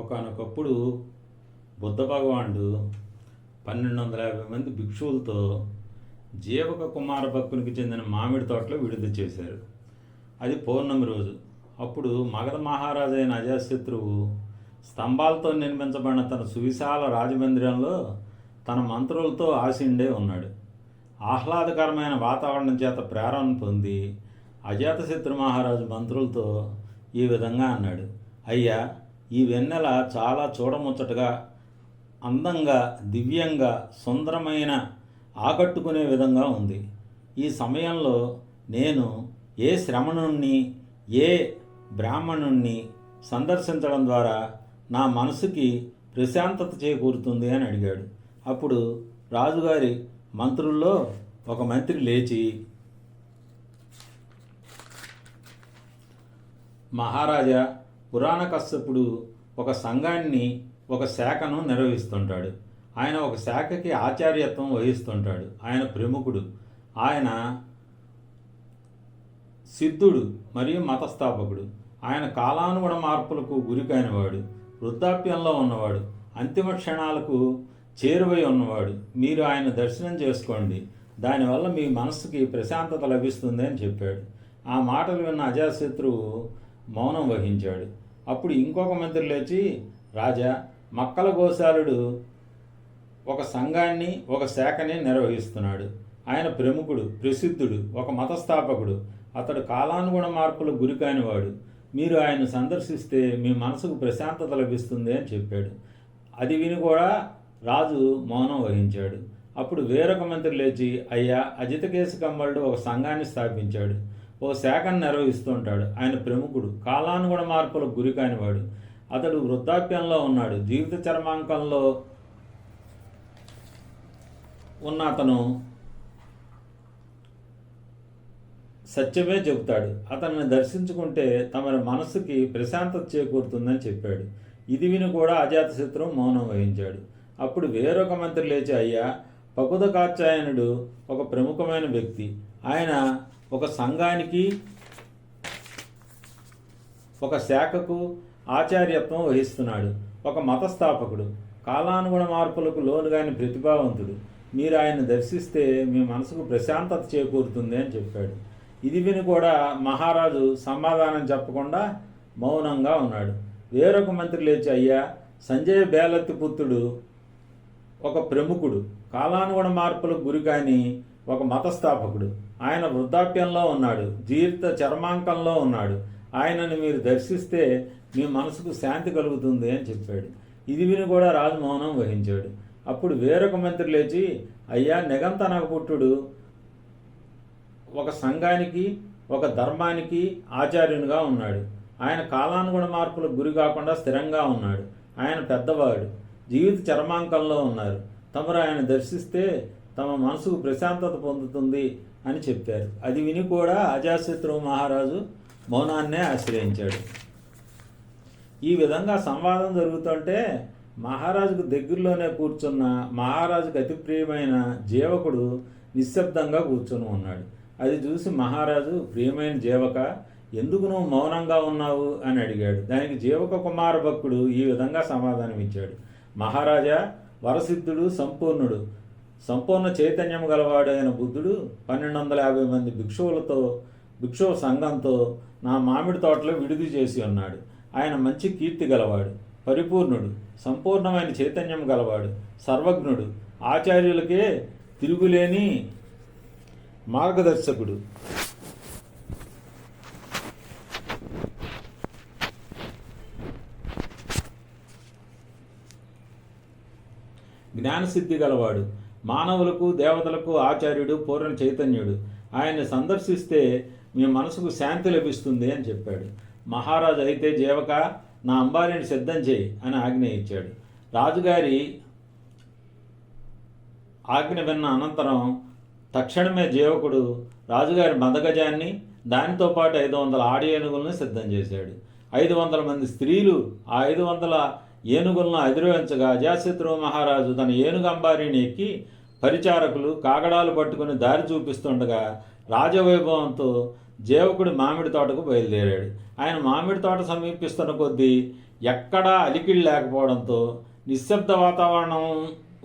ఒకానొకప్పుడు బుద్ధ భగవానుడు 1250 మంది భిక్షువులతో జీవక కుమార భక్కునికి చెందిన మామిడి తోటలో విడుదల చేశారు. అది పౌర్ణమి రోజు. అప్పుడు మగధ మహారాజు అయిన అజాతశత్రువు స్తంభాలతో నిర్మించబడిన తన సువిశాల రాజమందిరంలో తన మంత్రులతో ఆసీనుడై ఉన్నాడు. ఆహ్లాదకరమైన వాతావరణం చేత ప్రేరణ పొంది అజాతశత్రు మహారాజు మంత్రులతో ఈ విధంగా అన్నాడు: అయ్యా, ఈ వెన్నెల చాలా చూడముచ్చటగా, అందంగా, దివ్యంగా, సుందరమైన, ఆకట్టుకునే విధంగా ఉంది. ఈ సమయంలో నేను ఏ శ్రమణుణ్ణి, ఏ బ్రాహ్మణుణ్ణి సందర్శించడం ద్వారా నా మనసుకి ప్రశాంతత చేకూరుతుంది అని అడిగాడు. అప్పుడు రాజుగారి మంత్రుల్లో ఒక మంత్రి లేచి, మహారాజా, పురాణ కశ్యపుడు ఒక సంఘాన్ని, ఒక శాఖను నిర్వహిస్తుంటాడు. ఆయన ఒక శాఖకి ఆచార్యత్వం వహిస్తుంటాడు. ఆయన ప్రముఖుడు. ఆయన సిద్ధుడు మరియు మతస్థాపకుడు. ఆయన కాలానుగుణ మార్పులకు గురికానివాడు, వృద్ధాప్యంలో ఉన్నవాడు, అంతిమ క్షణాలకు చేరువై ఉన్నవాడు. మీరు ఆయన దర్శనం చేసుకోండి, దానివల్ల మీ మనస్సుకి ప్రశాంతత లభిస్తుంది అని చెప్పాడు. ఆ మాటలు విన్న అజాతశత్రువు మౌనం వహించాడు. అప్పుడు ఇంకొక మంత్రి లేచి, రాజా, మక్కల గోశాలుడు ఒక సంఘాన్ని, ఒక శాఖని నిర్వహిస్తున్నాడు. ఆయన ప్రముఖుడు, ప్రసిద్ధుడు, ఒక మతస్థాపకుడు. అతడు కాలానుగుణ మార్పులకు గురికానివాడు. మీరు ఆయన సందర్శిస్తే మీ మనసుకు ప్రశాంతత లభిస్తుంది అని చెప్పాడు. అది విని కూడా రాజు మౌనం వహించాడు. అప్పుడు వేరొక మంత్రి లేచి, అయ్యా, అజితకేశ కమ్మలుడు ఒక సంఘాన్ని స్థాపించాడు, ఓ శాఖను నిర్వహిస్తుంటాడు. ఆయన ప్రముఖుడు, కాలానుగుణ మార్పులకు గురికానివాడు. అతడు వృద్ధాప్యంలో ఉన్నాడు. జీవిత చర్మాంకంలో ఉన్న అతను సత్యమే చెబుతాడు. అతన్ని దర్శించుకుంటే తమ మనస్సుకి ప్రశాంతత చేకూరుతుందని చెప్పాడు. ఇది విని కూడా అజాతశత్రువు మౌనం వహించాడు. అప్పుడు వేరొక మంత్రి లేచి, అయ్యా, పకుద కాత్యాయనుడు ఒక ప్రముఖమైన వ్యక్తి. ఆయన ఒక సంఘానికి, ఒక శాఖకు ఆచార్యత్వం వహిస్తున్నాడు. ఒక మతస్థాపకుడు, కాలానుగుణ మార్పులకు లోనుగాని ప్రతిభావంతుడు. మీరు ఆయన దర్శిస్తే మీ మనసుకు ప్రశాంతత చేకూరుతుంది అని చెప్పాడు. ఇది విని కూడా మహారాజు సమాధానం చెప్పకుండా మౌనంగా ఉన్నాడు. వేరొక మంత్రి లేచి, అయ్యా, సంజయ బేలత్తి పుత్రుడు ఒక ప్రముఖుడు, కాలానుగుణ మార్పులకు గురికాని ఒక మతస్థాపకుడు. ఆయన వృద్ధాప్యంలో ఉన్నాడు, జీవిత చర్మాంకంలో ఉన్నాడు. ఆయనను మీరు దర్శిస్తే మీ మనసుకు శాంతి కలుగుతుంది అని చెప్పాడు. ఇది విని కూడా రాజు మౌనం వహించాడు. అప్పుడు వేరొక మంత్రి లేచి, అయ్యా, నిగంతనక పుట్టుడు ఒక సంఘానికి, ఒక ధర్మానికి ఆచార్యునిగా ఉన్నాడు. ఆయన కాలానుగుణ మార్పులకు గురి కాకుండా స్థిరంగా ఉన్నాడు. ఆయన పెద్దవాడు, జీవిత చర్మాంకంలో ఉన్నారు. తమరు ఆయన దర్శిస్తే తమ మనసుకు ప్రశాంతత పొందుతుంది అని చెప్పారు. అది విని కూడా అజాతశత్రువు మహారాజు మౌనాన్నే ఆశ్రయించాడు. ఈ విధంగా సంవాదం జరుగుతుంటే మహారాజుకు దగ్గరలోనే కూర్చున్న మహారాజుకు అతి ప్రియమైన జీవకుడు నిశ్శబ్దంగా కూర్చొని ఉన్నాడు. అది చూసి మహారాజు, ప్రియమైన జీవక, ఎందుకు నువ్వు మౌనంగా ఉన్నావు అని అడిగాడు. దానికి జీవక కుమార భక్కుడు ఈ విధంగా సమాధానం ఇచ్చాడు: మహారాజా, వరసిద్ధుడు, సంపూర్ణుడు, సంపూర్ణ చైతన్యం గలవాడు అయిన బుద్ధుడు 1250 మంది భిక్షువ సంఘంతో నా మామిడి తోటలో విడుదల చేసి ఉన్నాడు. ఆయన మంచి కీర్తి గలవాడు, పరిపూర్ణుడు, సంపూర్ణమైన చైతన్యం గలవాడు, సర్వజ్ఞుడు, ఆచార్యులకే తిరుగులేని మార్గదర్శకుడు. జ్ఞానసిద్ధి గలవాడు, మానవులకు దేవతలకు ఆచార్యుడు, పూర్ణ చైతన్యుడు. ఆయన్ని సందర్శిస్తే మీ మనసుకు శాంతి లభిస్తుంది అని చెప్పాడు. మహారాజు, అయితే జీవక, నా అంబారిని సిద్ధం చేయి అని ఆజ్ఞ ఇచ్చాడు. రాజుగారి ఆజ్ఞ విన్న అనంతరం తక్షణమే జీవకుడు రాజుగారి మదగజాన్ని, దానితో పాటు 500 ఆడి ఏనుగులను సిద్ధం చేశాడు. 500 మంది స్త్రీలు ఆ 500 ఏనుగులను అధిరోహించగా అజాతశత్రువు మహారాజు తన ఏనుగు అంబారీని ఎక్కి పరిచారకులు కాగడాలు పట్టుకుని దారి చూపిస్తుండగా రాజవైభవంతో జీవకుడు మామిడి తోటకు బయలుదేరాడు. ఆయన మామిడి తోట సమీపిస్తున్న కొద్దీ ఎక్కడా అలికిడి లేకపోవడంతో, నిశ్శబ్ద వాతావరణం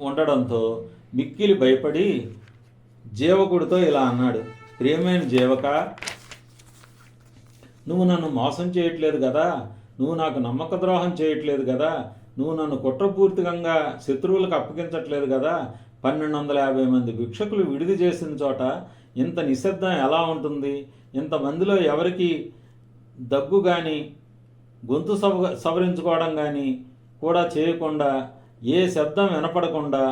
ఉండడంతో మిక్కిలి భయపడి జీవకుడితో ఇలా అన్నాడు: ప్రియమైన జీవక, నువ్వు నన్ను మోసం చేయట్లేదు కదా, నువ్వు నాకు నమ్మక ద్రోహం చేయట్లేదు కదా, నువ్వు నన్ను కుట్రపూర్తికంగా శత్రువులకు అప్పగించట్లేదు కదా. 1250 మంది భిక్షకులు విడిది చేసిన చోట ఇంత నిశ్శబ్దం ఎలా ఉంటుంది? ఇంతమందిలో ఎవరికి దగ్గు కానీ గొంతు సవరించుకోవడం కానీ కూడా చేయకుండా, ఏ శబ్దం వినపడకుండా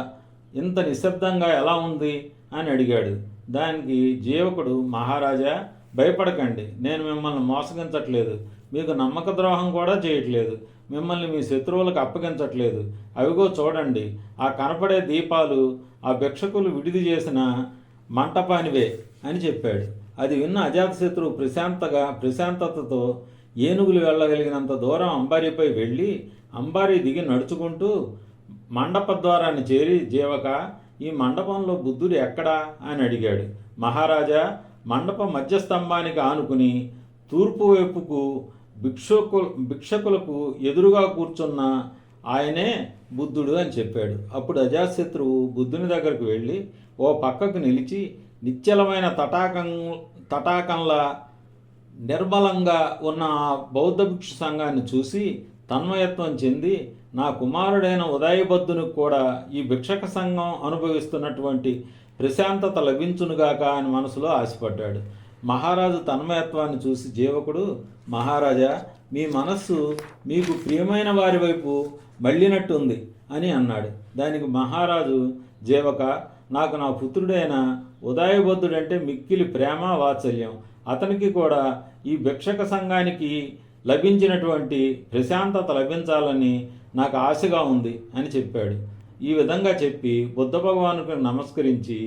ఇంత నిశ్శబ్దంగా ఎలా ఉంది అని అడిగాడు. దానికి జీవకుడు: మహారాజా, భయపడకండి, నేను మిమ్మల్ని మోసగించట్లేదు, మీకు నమ్మక ద్రోహం కూడా చేయట్లేదు, మిమ్మల్ని మీ శత్రువులకు అప్పగించట్లేదు. అవిగో చూడండి, ఆ కనపడే దీపాలు ఆ భిక్షకులు విడిది చేసిన మంటపానివే అని చెప్పాడు. అది విన్న అజాతశత్రువు ప్రశాంతతతో ఏనుగులు వెళ్ళగలిగినంత దూరం అంబారీపై వెళ్ళి అంబారీ దిగి నడుచుకుంటూ మండప ద్వారాన్ని చేరి, జీవక, ఈ మండపంలో బుద్ధుడు ఎక్కడా అని అడిగాడు. మహారాజా, మండప మధ్యస్తంభానికి ఆనుకుని తూర్పు వైపుకు భిక్షకులకు ఎదురుగా కూర్చున్న ఆయనే బుద్ధుడు అని చెప్పాడు. అప్పుడు అజాతశత్రువు బుద్ధుని దగ్గరకు వెళ్ళి ఓ పక్కకు నిలిచి నిశ్చలమైన తటాకంలా నిర్మలంగా ఉన్న ఆ బౌద్ధ భిక్షు సంఘాన్ని చూసి తన్మయత్వం చెంది, నా కుమారుడైన ఉదయబద్ధునికి కూడా ఈ భిక్షక సంఘం అనుభవిస్తున్నటువంటి ప్రశాంతత లభించునుగాక అని మనసులో ఆశపడ్డాడు. మహారాజు తన్మయత్వాన్ని చూసి జీవకుడు: మహారాజా, మీ మనస్సు మీకు ప్రియమైన వారి వైపు మళ్ళినట్టుంది అని అన్నాడు. దానికి మహారాజు: జీవక, నాకు నా పుత్రుడైన ఉదయబద్ధుడంటే మిక్కిలి ప్రేమ వాత్సల్యం. అతనికి కూడా ఈ భిక్షక సంఘానికి లభించినటువంటి ప్రశాంతత లభించాలని నాకు ఆశగా ఉంది అని చెప్పాడు. ఈ విధంగా చెప్పి బుద్ధ భగవానుకు నమస్కరించి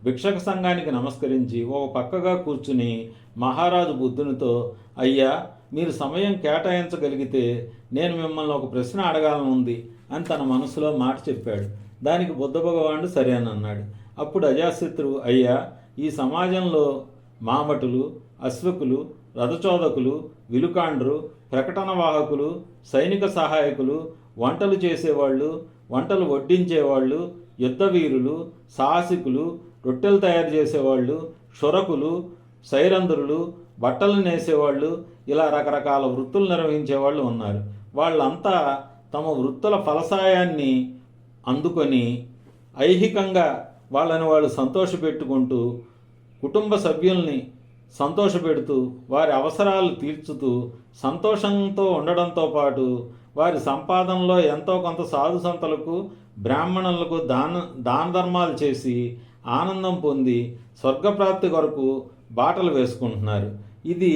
భిక్షక సంఘానికి నమస్కరించి ఒక పక్కగా కూర్చుని మహారాజు బుద్ధునితో: అయ్యా, మీరు సమయం కేటాయించగలిగితే నేను మిమ్మల్ని ఒక ప్రశ్న అడగాలని ఉంది అని తన మనసులో మాట చెప్పాడు. దానికి బుద్ధ భగవానుడు సరే అని అన్నాడు. అప్పుడు అజాతశత్రువు: అయ్యా, ఈ సమాజంలో మామటులు, అశ్వకులు, రథచోదకులు, విలుకాండ్రు, ప్రకటన వాహకులు, సైనిక సహాయకులు, వంటలు చేసేవాళ్ళు, వంటలు వడ్డించేవాళ్ళు, యుద్ధవీరులు, సాహసికులు, రొట్టెలు తయారు చేసేవాళ్ళు, క్షురకులు, సైరంధ్రులు, బట్టలు నేసేవాళ్ళు, ఇలా రకరకాల వృత్తులు నిర్వహించేవాళ్ళు ఉన్నారు. వాళ్ళంతా తమ వృత్తుల ఫలసాయాన్ని అందుకొని ఐహికంగా వాళ్ళని వాళ్ళు సంతోషపెట్టుకుంటూ, కుటుంబ సభ్యుల్ని సంతోషపెడుతూ, వారి అవసరాలు తీర్చుతూ సంతోషంతో ఉండడంతో పాటు వారి సంపాదనలో ఎంతో కొంత సాధు సంతలకు, బ్రాహ్మణులకు దాన ధర్మాలు చేసి ఆనందం పొంది స్వర్గప్రాప్తి కొరకు బాటలు వేసుకుంటున్నారు. ఇది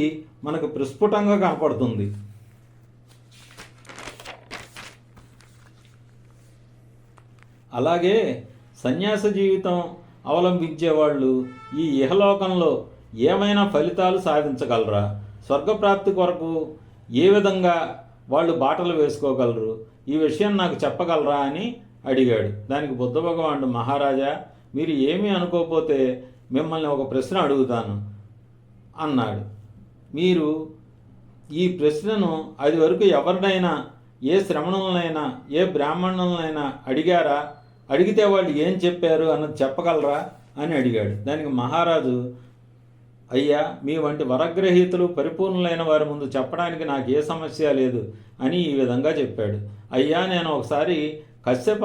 మనకు ప్రస్ఫుటంగా కనపడుతుంది. అలాగే సన్యాస జీవితం అవలంబించేవాళ్ళు ఈ ఇహలోకంలో ఏమైనా ఫలితాలు సాధించగలరా? స్వర్గప్రాప్తి కొరకు ఏ విధంగా వాళ్ళు బాటలు వేసుకోగలరు? ఈ విషయం నాకు చెప్పగలరా అని అడిగాడు. దానికి బుద్ధ భగవానుడు: మహారాజా, మీరు ఏమీ అనుకోకపోతే మిమ్మల్ని ఒక ప్రశ్న అడుగుతాను అన్నాడు. మీరు ఈ ప్రశ్నను అది వరకు ఎవరినైనా, ఏ శ్రమణులనైనా, ఏ బ్రాహ్మణులనైనా అడిగారా? అడిగితే వాళ్ళు ఏం చెప్పారు అన్నది చెప్పగలరా అని అడిగాడు. దానికి మహారాజు: అయ్యా, మీ వంటి వరగ్రహీతలు పరిపూర్ణులైన వారి ముందు చెప్పడానికి నాకు ఏ సమస్య లేదు అని ఈ విధంగా చెప్పాడు. అయ్యా, నేను ఒకసారి కశ్యప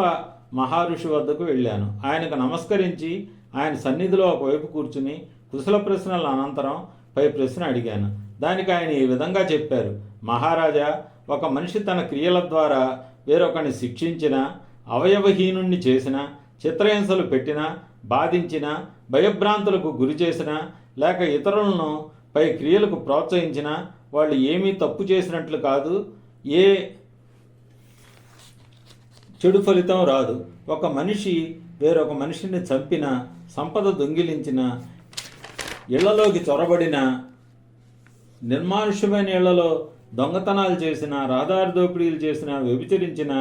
మహర్షి వద్దకు వెళ్ళాను. ఆయనకు నమస్కరించి ఆయన సన్నిధిలో ఒకవైపు కూర్చుని కుశల ప్రశ్నల అనంతరం పై ప్రశ్న అడిగాను. దానికి ఆయన ఈ విధంగా చెప్పారు: మహారాజా, ఒక మనిషి తన క్రియల ద్వారా వేరొకరిని శిక్షించిన, అవయవహీనుణ్ణి చేసిన, చిత్రహింసలు పెట్టిన, బాధించిన, భయభ్రాంతులకు గురి చేసిన, లేక ఇతరులను పై క్రియలకు ప్రోత్సహించిన వాళ్ళు ఏమీ తప్పు చేసినట్లు కాదు, ఏ చెడు ఫలితం రాదు. ఒక మనిషి వేరొక మనిషిని చంపిన, సంపద దొంగిలించిన, ఇళ్లలోకి చొరబడిన, నిర్మానుష్యమైన ఇళ్లలో దొంగతనాలు చేసిన, రహదారి దోపిడీలు చేసిన, వ్యభిచరించిన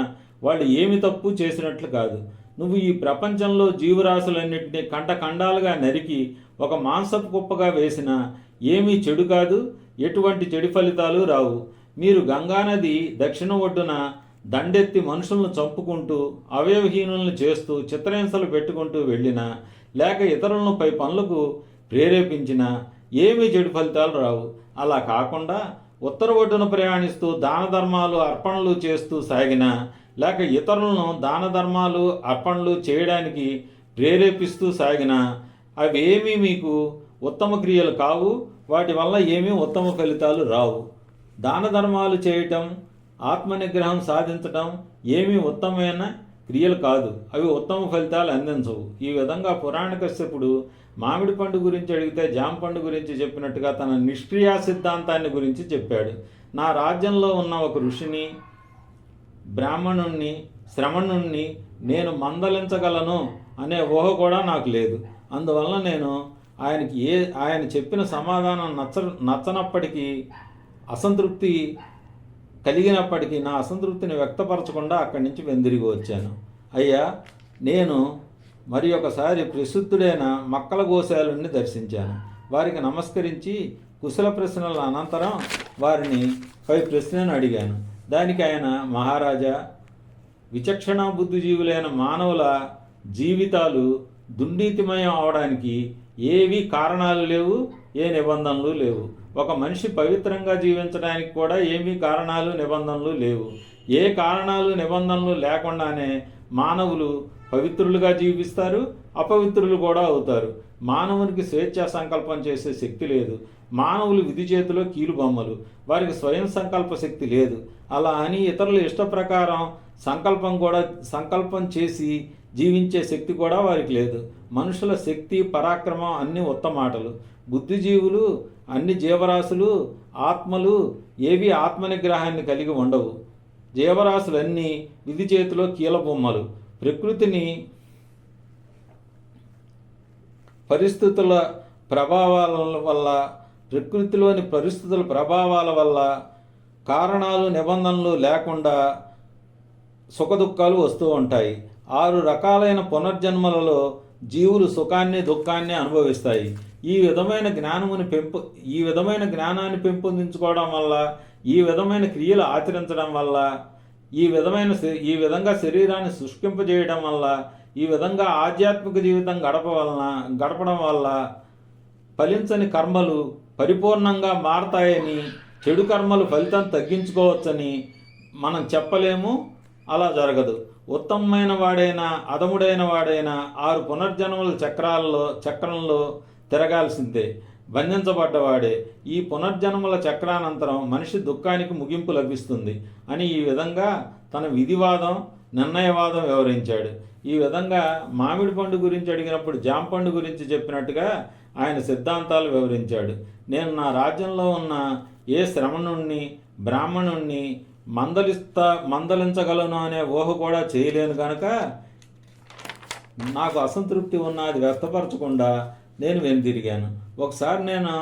వాళ్ళు ఏమి తప్పు చేసినట్లు కాదు. నువ్వు ఈ ప్రపంచంలో జీవరాశులన్నింటినీ ఖండాలుగా నరికి ఒక మాంసపు కుప్పగా వేసిన ఏమీ చెడు కాదు, ఎటువంటి చెడు ఫలితాలు రావు. మీరు గంగానది దక్షిణ ఒడ్డున దండెత్తి మనుషులను చంపుకుంటూ అవయవహీనులను చేస్తూ చిత్రహింసలు పెట్టుకుంటూ వెళ్ళినా, లేక ఇతరులను పై పనులకు ప్రేరేపించినా ఏమీ చెడు ఫలితాలు రావు. అలా కాకుండా ఉత్తర ఒడ్డున ప్రయాణిస్తూ దాన ధర్మాలు అర్పణలు చేస్తూ సాగినా, లేక ఇతరులను దాన ధర్మాలు అర్పణలు చేయడానికి ప్రేరేపిస్తూ సాగినా అవేమీ మీకు ఉత్తమ క్రియలు కావు. వాటి వల్ల ఏమీ ఉత్తమ ఫలితాలు రావు. దాన ధర్మాలు చేయటం, ఆత్మనిగ్రహం సాధించటం ఏమీ ఉత్తమమైన క్రియలు కాదు. అవి ఉత్తమ ఫలితాలు అందించవు. ఈ విధంగా పురాణ కశ్యపుడు మామిడి పండు గురించి అడిగితే జామ పండు గురించి చెప్పినట్టుగా తన నిష్క్రియా సిద్ధాంతాన్ని గురించి చెప్పాడు. నా రాజ్యంలో ఉన్న ఒక ఋషిని, బ్రాహ్మణుణ్ణి, శ్రమణుణ్ణి నేను మందలించగలను అనే ఊహ కూడా నాకు లేదు. అందువలన నేను ఆయన చెప్పిన సమాధానం నచ్చనప్పటికీ, అసంతృప్తి కలిగినప్పటికీ నా అసంతృప్తిని వ్యక్తపరచకుండా అక్కడి నుంచి వెందిరిగి వచ్చాను. అయ్యా, నేను మరి ఒకసారి ప్రసిద్ధుడైన మక్కల గోశాలుని దర్శించాను. వారికి నమస్కరించి కుశల ప్రశ్నల అనంతరం వారిని పై ప్రశ్నను అడిగాను. దానికి ఆయన, మహారాజా, విచక్షణ బుద్ధిజీవులైన మానవుల జీవితాలు దుర్నీతిమయం అవడానికి ఏవీ కారణాలు లేవు, ఏ నిబంధనలు లేవు. ఒక మనిషి పవిత్రంగా జీవించడానికి కూడా ఏమీ కారణాలు నిబంధనలు లేవు. ఏ కారణాలు నిబంధనలు లేకుండానే మానవులు పవిత్రులుగా జీవిస్తారు, అపవిత్రులు కూడా అవుతారు. మానవునికి స్వేచ్ఛా సంకల్పం చేసే శక్తి లేదు. మానవులు విధి చేతిలో కీలు బొమ్మలు. వారికి స్వయం సంకల్ప శక్తి లేదు. అలా అని ఇతరుల ఇష్ట ప్రకారం సంకల్పం చేసి జీవించే శక్తి కూడా వారికి లేదు. మనుషుల శక్తి, పరాక్రమం అన్నీ ఉత్తమాటలు. బుద్ధిజీవులు, అన్ని జీవరాశులు, ఆత్మలు ఏవి ఆత్మనిగ్రహాన్ని కలిగి ఉండవు. జీవరాశులన్నీ విధి చేతిలో కీలబొమ్మలు. ప్రకృతిలోని పరిస్థితుల ప్రభావాల వల్ల కారణాలు నిబంధనలు లేకుండా సుఖదుఖాలు వస్తూ ఉంటాయి. 6 రకాలైన పునర్జన్మలలో జీవులు సుఖాన్ని, దుఃఖాన్ని అనుభవిస్తాయి. ఈ విధమైన జ్ఞానాన్ని పెంపొందించుకోవడం వల్ల, ఈ విధమైన క్రియలు ఆచరించడం వల్ల, ఈ విధంగా శరీరాన్ని శుష్కింపజేయడం వల్ల, ఈ విధంగా ఆధ్యాత్మిక జీవితం గడపడం వల్ల ఫలించని కర్మలు పరిపూర్ణంగా మారతాయని, చెడు కర్మలు ఫలితం తగ్గించుకోవచ్చని మనం చెప్పలేము. అలా జరగదు. ఉత్తమమైన వాడైనా అధముడైన వాడైనా 6 పునర్జన్మల చక్రంలో తిరగాల్సిందే. బంధించబడ్డవాడే. ఈ పునర్జన్మల చక్రానంతరం మనిషి దుఃఖానికి ముగింపు లభిస్తుంది అని ఈ విధంగా తన విధివాదం, నిర్ణయవాదం వివరించాడు. ఈ విధంగా మామిడి పండు గురించి అడిగినప్పుడు జామ పండు గురించి చెప్పినట్టుగా ఆయన సిద్ధాంతాలు వివరించాడు. నేను నా రాజ్యంలో ఉన్న ఏ శ్రమణుణ్ణి, బ్రాహ్మణుణ్ణి మందలించగలను అనే ఊహ కూడా చేయలేను కనుక నాకు అసంతృప్తి ఉన్నది వ్యక్తపరచకుండా నేను వెనుతిరిగాను. ఒకసారి నేను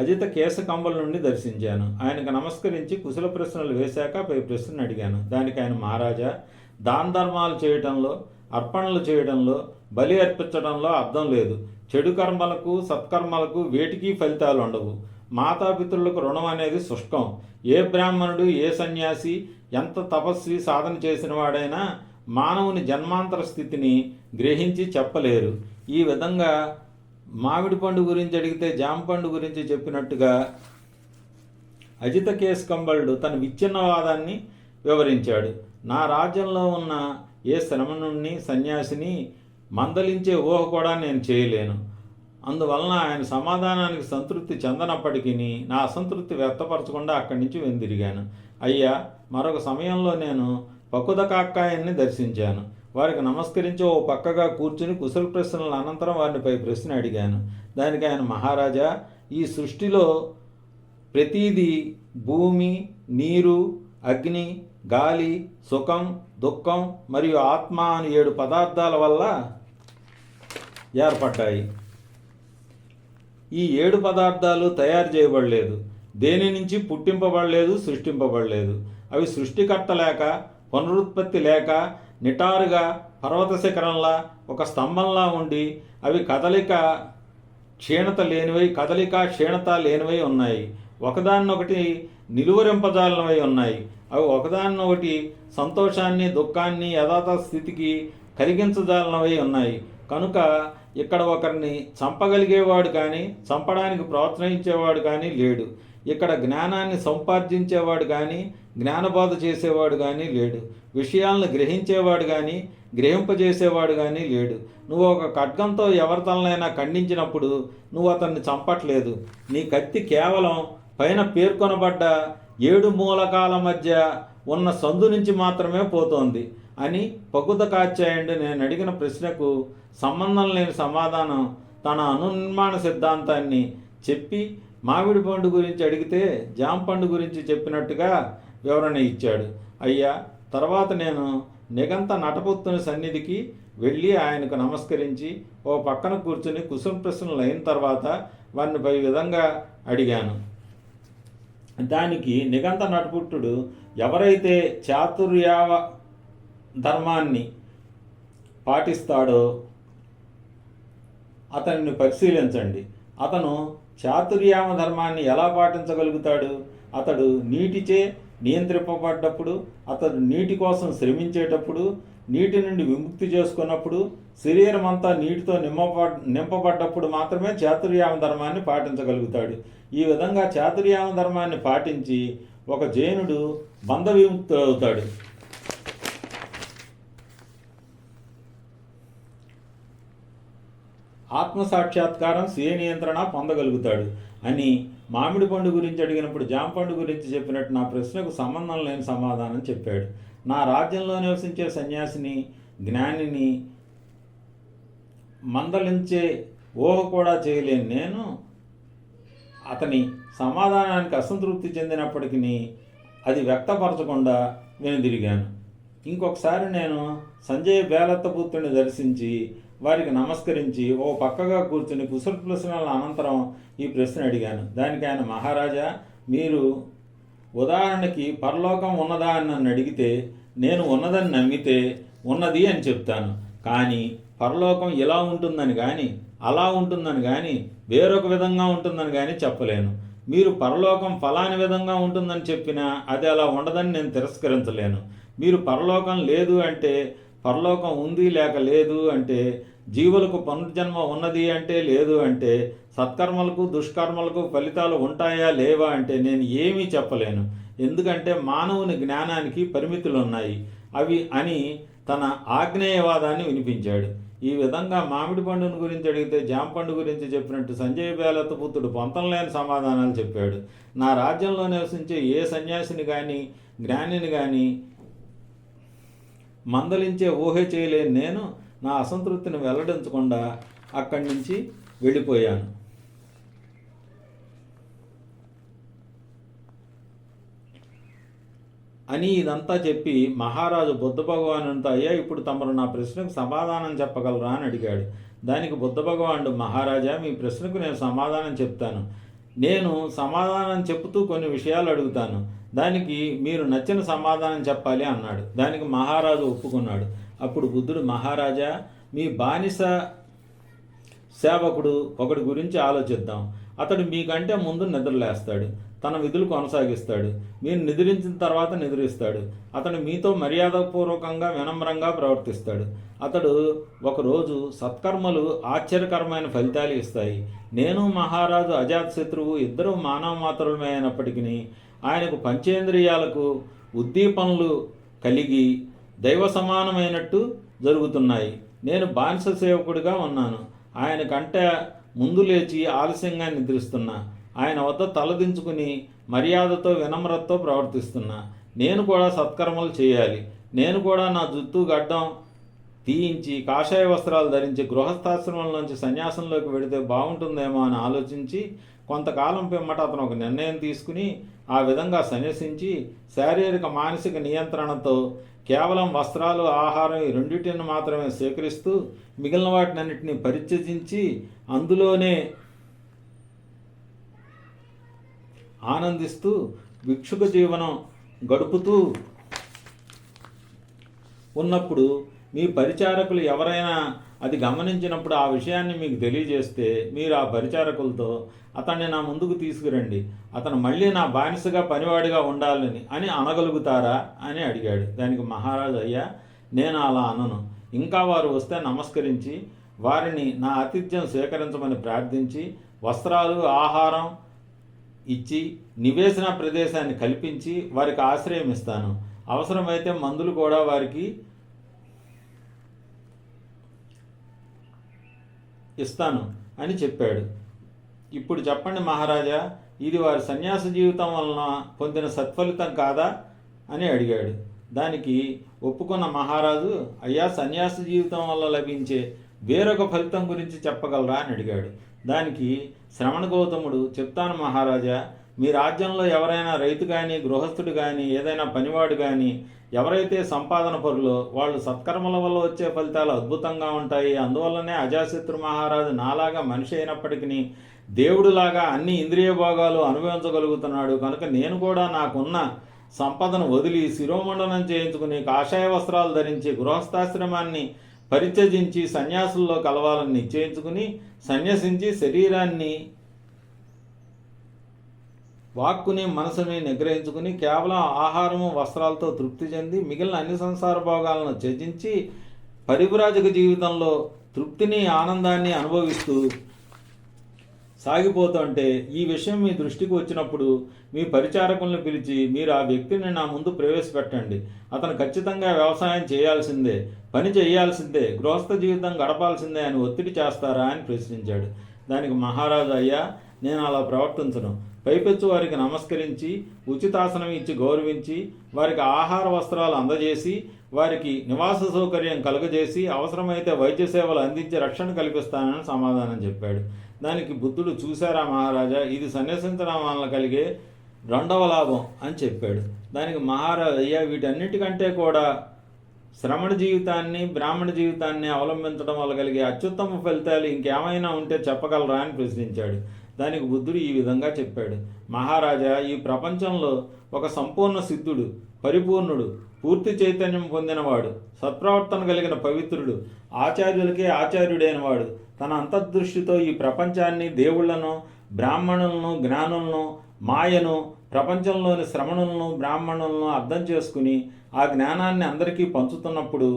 అజిత కేశకంబల నుండి దర్శించాను. ఆయనకు నమస్కరించి కుశల ప్రశ్నలు వేశాక పై ప్రశ్నను అడిగాను. దానికి ఆయన, మహారాజా, దాన ధర్మాలు చేయటంలో, అర్పణలు చేయడంలో, బలి అర్పించడంలో అర్థం లేదు. చెడు కర్మలకు, సత్కర్మలకు వేటికి ఫలితాలు ఉండవు. మాతాపితృలకు రుణం అనేది శుష్కం. ఏ బ్రాహ్మణుడు, ఏ సన్యాసి, ఎంత తపస్వి సాధన చేసిన వాడైనా మానవుని జన్మాంతర స్థితిని గ్రహించి చెప్పలేరు. ఈ విధంగా మామిడి పండు గురించి అడిగితే జామ పండు గురించి చెప్పినట్టుగా అజిత కేశకంబళుడు తన విచ్ఛిన్నవాదాన్ని వివరించాడు. నా రాజ్యంలో ఉన్న ఏ శ్రమణుణ్ణి, సన్యాసిని మందలించే ఊహ కూడా నేను చేయలేను. అందువలన ఆయన సమాధానానికి సంతృప్తి చెందనప్పటికీ నా అసంతృప్తి వ్యక్తపరచకుండా అక్కడి నుంచి వెనుదిరిగాను. అయ్యా, మరొక సమయంలో నేను పకుద కాక్కాయన్ని దర్శించాను. వారికి నమస్కరించి ఓ పక్కగా కూర్చుని కుశల ప్రశ్నల అనంతరం వారిని పై ప్రశ్న అడిగాను. దానికి ఆయన, మహారాజా, ఈ సృష్టిలో ప్రతీదీ భూమి, నీరు, అగ్ని, గాలి, సుఖం, దుఃఖం మరియు ఆత్మ అని 7 పదార్థాల వల్ల ఏర్పడ్డాయి. ఈ 7 పదార్థాలు తయారు చేయబడలేదు. దేని నుంచి పుట్టింపబడలేదు, సృష్టింపబడలేదు. అవి సృష్టికర్త లేక, పునరుత్పత్తి లేక, నిటారుగా పర్వత శిఖరంలా, ఒక స్తంభంలా ఉండి అవి క్షీణత లేనివై, కదలిక క్షీణత లేనివై ఉన్నాయి. ఒకదాన్నొకటి నిలువరింపజాలనవై ఉన్నాయి. అవి ఒకదాన్నొకటి సంతోషాన్ని, దుఃఖాన్ని, యథాతథ స్థితికి కలిగించజాలనవై ఉన్నాయి. కనుక ఇక్కడ ఒకరిని చంపగలిగేవాడు కానీ చంపడానికి ప్రోత్సహించేవాడు కానీ లేడు. ఇక్కడ జ్ఞానాన్ని సంపార్జించేవాడు కానీ జ్ఞానబోధ చేసేవాడు కానీ లేడు. విషయాలను గ్రహించేవాడు కానీ గ్రహింపజేసేవాడు కానీ లేడు. నువ్వు ఒక ఖడ్గంతో ఎవరి తలనైనా ఖండించినప్పుడు నువ్వు అతన్ని చంపట్లేదు. నీ కత్తి కేవలం పైన పేర్కొనబడ్డ 7 మూలకాల మధ్య ఉన్న సందు నుంచి మాత్రమే పోతోంది అని పగుత కాచాయండి నేను అడిగిన ప్రశ్నకు సంబంధం లేని సమాధానం తన అనునిర్మాణ సిద్ధాంతాన్ని చెప్పి మామిడి పండు గురించి అడిగితే జామ పండు గురించి చెప్పినట్టుగా వివరణ ఇచ్చాడు. అయ్యా, తర్వాత నేను నిగంత నటపుత్తుని సన్నిధికి వెళ్ళి ఆయనకు నమస్కరించి ఓ పక్కన కూర్చుని కుశల ప్రశ్నలు అయిన తర్వాత వారిని పై విధంగా అడిగాను. దానికి నిగంత నటపుట్టుడు, ఎవరైతే చాతుర్యావ ధర్మాన్ని పాటిస్తాడో అతన్ని పరిశీలించండి. అతను చాతుర్యామ ధర్మాన్ని ఎలా పాటించగలుగుతాడు? అతడు నీటిచే నియంత్రింపబడ్డప్పుడు, అతడు నీటి కోసం శ్రమించేటప్పుడు, నీటి నుండి విముక్తి చేసుకున్నప్పుడు, శరీరం అంతా నీటితో నింపబడ్డప్పుడు మాత్రమే చాతుర్యామ ధర్మాన్ని పాటించగలుగుతాడు. ఈ విధంగా చాతుర్యామ ధర్మాన్ని పాటించి ఒక జైనుడు బంధ విముక్తుడు అవుతాడు. ఆత్మసాక్షాత్కారం, స్వీయ నియంత్రణ పొందగలుగుతాడు అని మామిడి పండు గురించి అడిగినప్పుడు జామ పండు గురించి చెప్పినట్టు నా ప్రశ్నకు సంబంధం లేని సమాధానం చెప్పాడు. నా రాజ్యంలో నివసించే సన్యాసిని, జ్ఞానిని మందలించే ఊహ కూడా చేయలేని నేను అతని సమాధానానికి అసంతృప్తి చెందినప్పటికీ అది వ్యక్తపరచకుండా వెనుదిరిగాను. ఇంకొకసారి నేను సంజయ్ బేలత్తపుత్రుని దర్శించి వారికి నమస్కరించి ఓ పక్కగా కూర్చుని కుశల ప్రశ్నల అనంతరం ఈ ప్రశ్న అడిగాను. దానికి ఆయన, మహారాజా, మీరు ఉదాహరణకి పరలోకం ఉన్నదా అని నన్ను అడిగితే నేను ఉన్నదని నమ్మితే ఉన్నది అని చెప్తాను. కానీ పరలోకం ఇలా ఉంటుందని కానీ అలా ఉంటుందని కానీ వేరొక విధంగా ఉంటుందని కానీ చెప్పలేను. మీరు పరలోకం ఫలాని విధంగా ఉంటుందని చెప్పినా అది అలా ఉండదని నేను తిరస్కరించలేను. మీరు పరలోకం లేదు అంటే, పరలోకం ఉంది లేక లేదు అంటే, జీవులకు పునర్జన్మ ఉన్నది అంటే లేదు అంటే, సత్కర్మలకు దుష్కర్మలకు ఫలితాలు ఉంటాయా లేవా అంటే నేను ఏమీ చెప్పలేను. ఎందుకంటే మానవుని జ్ఞానానికి పరిమితులు ఉన్నాయి అవి అని తన ఆగ్నేయవాదాన్ని వినిపించాడు. ఈ విధంగా మామిడి పండుని గురించి అడిగితే జామ పండు గురించి చెప్పినట్టు సంజయ్ బేలత్తపుత్రుడు పొంతం లేని సమాధానాలు చెప్పాడు. నా రాజ్యంలో నివసించే ఏ సన్యాసిని కానీ జ్ఞానిని కానీ మందలించే ఊహ చేయలేని నేను నా అసంతృప్తిని వెల్లడించకుండా అక్కడి నుంచి వెళ్ళిపోయాను. అని ఇదంతా చెప్పి మహారాజు బుద్ధ భగవానునితో, అయ్యా, ఇప్పుడు తమరు నా ప్రశ్నకు సమాధానం చెప్పగలరా అని అడిగాడు. దానికి బుద్ధ భగవానుడు, మహారాజా, మీ ప్రశ్నకు నేను సమాధానం చెప్తాను. నేను సమాధానం చెబుతూ కొన్ని విషయాలు అడుగుతాను, దానికి మీరు నచ్చిన సమాధానం చెప్పాలి అన్నాడు. దానికి మహారాజు ఒప్పుకున్నాడు. అప్పుడు బుద్ధుడు, మహారాజా, మీ బానిస సేవకుడు ఒకటి గురించి ఆలోచిద్దాం. అతడు మీకంటే ముందు నిద్రలేస్తాడు, తన విధులు కొనసాగిస్తాడు. మీరు నిద్రించిన తర్వాత నిద్రిస్తాడు. అతడు మీతో మర్యాదపూర్వకంగా వినమ్రంగా ప్రవర్తిస్తాడు. అతడు ఒకరోజు సత్కర్మలు ఆశ్చర్యకరమైన ఫలితాలు ఇస్తాయి. నేను మహారాజు అజాతశత్రువు ఇద్దరు మానవ మాత్రమే అయినప్పటికీ ఆయనకు పంచేంద్రియాలకు ఉద్దీపనలు కలిగి దైవ సమానమైనట్టు జరుగుతున్నాయి. నేను బానిస సేవకుడిగా ఉన్నాను. ఆయన కంటే ముందు లేచి ఆలస్యంగా నిద్రిస్తున్నా. ఆయన వద్ద తలదించుకుని మర్యాదతో వినమ్రతతో ప్రవర్తిస్తున్నా. నేను కూడా సత్కర్మలు చేయాలి. నేను కూడా నా జుత్తు గడ్డం తీయించి కాషాయ వస్త్రాలు ధరించి గృహస్థాశ్రమం నుంచి సన్యాసంలోకి వెడితే బాగుంటుందేమో అని ఆలోచించి కొంతకాలం పిమ్మట అతను ఒక నిర్ణయం తీసుకుని ఆ విధంగా సన్యసించి శారీరక మానసిక నియంత్రణతో కేవలం వస్త్రాలు, ఆహారం ఈ రెండింటిని మాత్రమే స్వీకరిస్తూ మిగిలిన వాటినన్నింటినీ పరిత్యజించి అందులోనే ఆనందిస్తూ భిక్షుక జీవనం గడుపుతూ ఉన్నప్పుడు మీ పరిచారకులు ఎవరైనా అది గమనించినప్పుడు ఆ విషయాన్ని మీకు తెలియజేస్తే మీరు ఆ పరిచారకులతో అతన్ని నా ముందుకు తీసుకురండి, అతను మళ్ళీ నా బానిసగా పనివాడిగా ఉండాలని అని అనగలుగుతారా అని అడిగాడు. దానికి మహారాజు, అయ్యా నేను అలా అనను. ఇంకా వారు వస్తే నమస్కరించి వారిని నా ఆతిథ్యం స్వీకరించమని ప్రార్థించి వస్త్రాలు ఆహారం ఇచ్చి నివేశన ప్రదేశాన్ని కల్పించి వారికి ఆశ్రయం ఇస్తాను. అవసరమైతే మందులు కూడా వారికి ఇస్తాను అని చెప్పాడు. ఇప్పుడు చెప్పండి మహారాజా, ఇది వారి సన్యాస జీవితం వలన పొందిన సత్ఫలితం కాదా అని అడిగాడు. దానికి ఒప్పుకున్న మహారాజు, అయ్యా సన్యాస జీవితం వల్ల లభించే వేరొక ఫలితం గురించి చెప్పగలరా అని అడిగాడు. దానికి శ్రవణ గౌతముడు, చెప్తాను మహారాజా, మీ రాజ్యంలో ఎవరైనా రైతు కానీ గృహస్థుడు కానీ ఏదైనా పనివాడు కానీ ఎవరైతే సంపాదన పరులో వాళ్ళు సత్కర్మల వల్ల వచ్చే ఫలితాలు అద్భుతంగా ఉంటాయి. అందువల్లనే అజాశత్రు మహారాజు నాలాగా మనిషి అయినప్పటికీ దేవుడులాగా అన్ని ఇంద్రియ భోగాలు అనుభవించగలుగుతున్నాడు. కనుక నేను కూడా నాకున్న సంపదను వదిలి శిరోమండనం చేయించుకుని కాషాయ వస్త్రాలు ధరించి గృహస్థాశ్రమాన్ని పరిత్యజించి సన్యాసుల్లో కలవాలని నిశ్చయించుకుని సన్యసించి శరీరాన్ని వాక్కుని మనసుని నిగ్రహించుకుని కేవలం ఆహారము వస్త్రాలతో తృప్తి చెంది మిగిలిన అన్ని సంసార భోగాలను త్యజించి పరివ్రాజక జీవితంలో తృప్తిని ఆనందాన్ని అనుభవిస్తూ సాగిపోతుంటే ఈ విషయం మీ దృష్టికి వచ్చినప్పుడు మీ పరిచారకులను పిలిచి మీరు ఆ వ్యక్తిని నా ముందు ప్రవేశపెట్టండి. అతను ఖచ్చితంగా వ్యవసాయం చేయాల్సిందే, పని చేయాల్సిందే, గృహస్థ జీవితం గడపాల్సిందే అని ఒత్తిడి చేస్తారా అని ప్రశ్నించాడు. దానికి మహారాజు, అయ్యా నేను అలా ప్రవర్తించను. పైపెచ్చు వారికి నమస్కరించి ఉచితాసనం ఇచ్చి గౌరవించి వారికి ఆహార వస్త్రాలు అందజేసి వారికి నివాస సౌకర్యం కలుగజేసి అవసరమైతే వైద్య సేవలు అందించి రక్షణ కల్పిస్తానని సమాధానం చెప్పాడు. దానికి బుద్ధుడు, చూశారా మహారాజా, ఇది సన్యసించడం వలన కలిగే రెండవ లాభం అని చెప్పాడు. దానికి మహారాజు, అయ్యా వీటన్నిటికంటే కూడా శ్రమణ జీవితాన్ని బ్రాహ్మణ జీవితాన్ని అవలంబించడం వల్ల కలిగే అత్యుత్తమ ఫలితాలు ఇంకేమైనా ఉంటే చెప్పగలరా అని ప్రశ్నించాడు. దానికి బుద్ధుడు ఈ విధంగా చెప్పాడు. మహారాజా, ఈ ప్రపంచంలో ఒక సంపూర్ణ సిద్ధుడు, పరిపూర్ణుడు, పూర్తి చైతన్యం పొందినవాడు, సత్ప్రవర్తన కలిగిన పవిత్రుడు, ఆచార్యులకే ఆచార్యుడైనవాడు తన అంతర్దృష్టితో ఈ ప్రపంచాన్ని, దేవుళ్లను, బ్రాహ్మణులను, జ్ఞానులను, మాయను, ప్రపంచంలోని శ్రమణులను, బ్రాహ్మణులను అర్థం చేసుకుని ఆ జ్ఞానాన్ని అందరికీ పంచుతున్నప్పుడు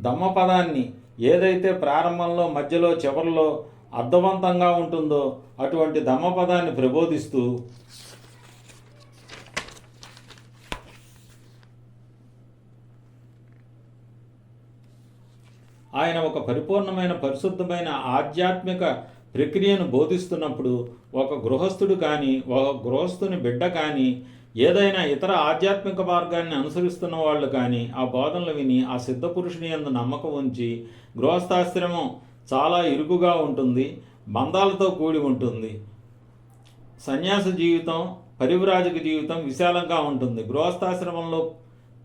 ధమ్మపదాన్ని ఏదైతే ప్రారంభంలో మధ్యలో చివరిలో అర్థవంతంగా ఉంటుందో అటువంటి ధమ్మపదాన్ని ప్రబోధిస్తూ ఆయన ఒక పరిపూర్ణమైన పరిశుద్ధమైన ఆధ్యాత్మిక ప్రక్రియను బోధిస్తున్నప్పుడు ఒక గృహస్థుడు కానీ ఒక గృహస్థుని బిడ్డ కానీ ఏదైనా ఇతర ఆధ్యాత్మిక మార్గాన్ని అనుసరిస్తున్న వాళ్ళు కానీ ఆ బోధనలు విని ఆ సిద్ధపురుషుని యందు నమ్మకం ఉంచి గృహస్థాశ్రమం చాలా ఇరుకుగా ఉంటుంది, బంధాలతో కూడి ఉంటుంది. సన్యాస జీవితం, పరివ్రాజక జీవితం విశాలంగా ఉంటుంది. గృహస్థాశ్రమంలో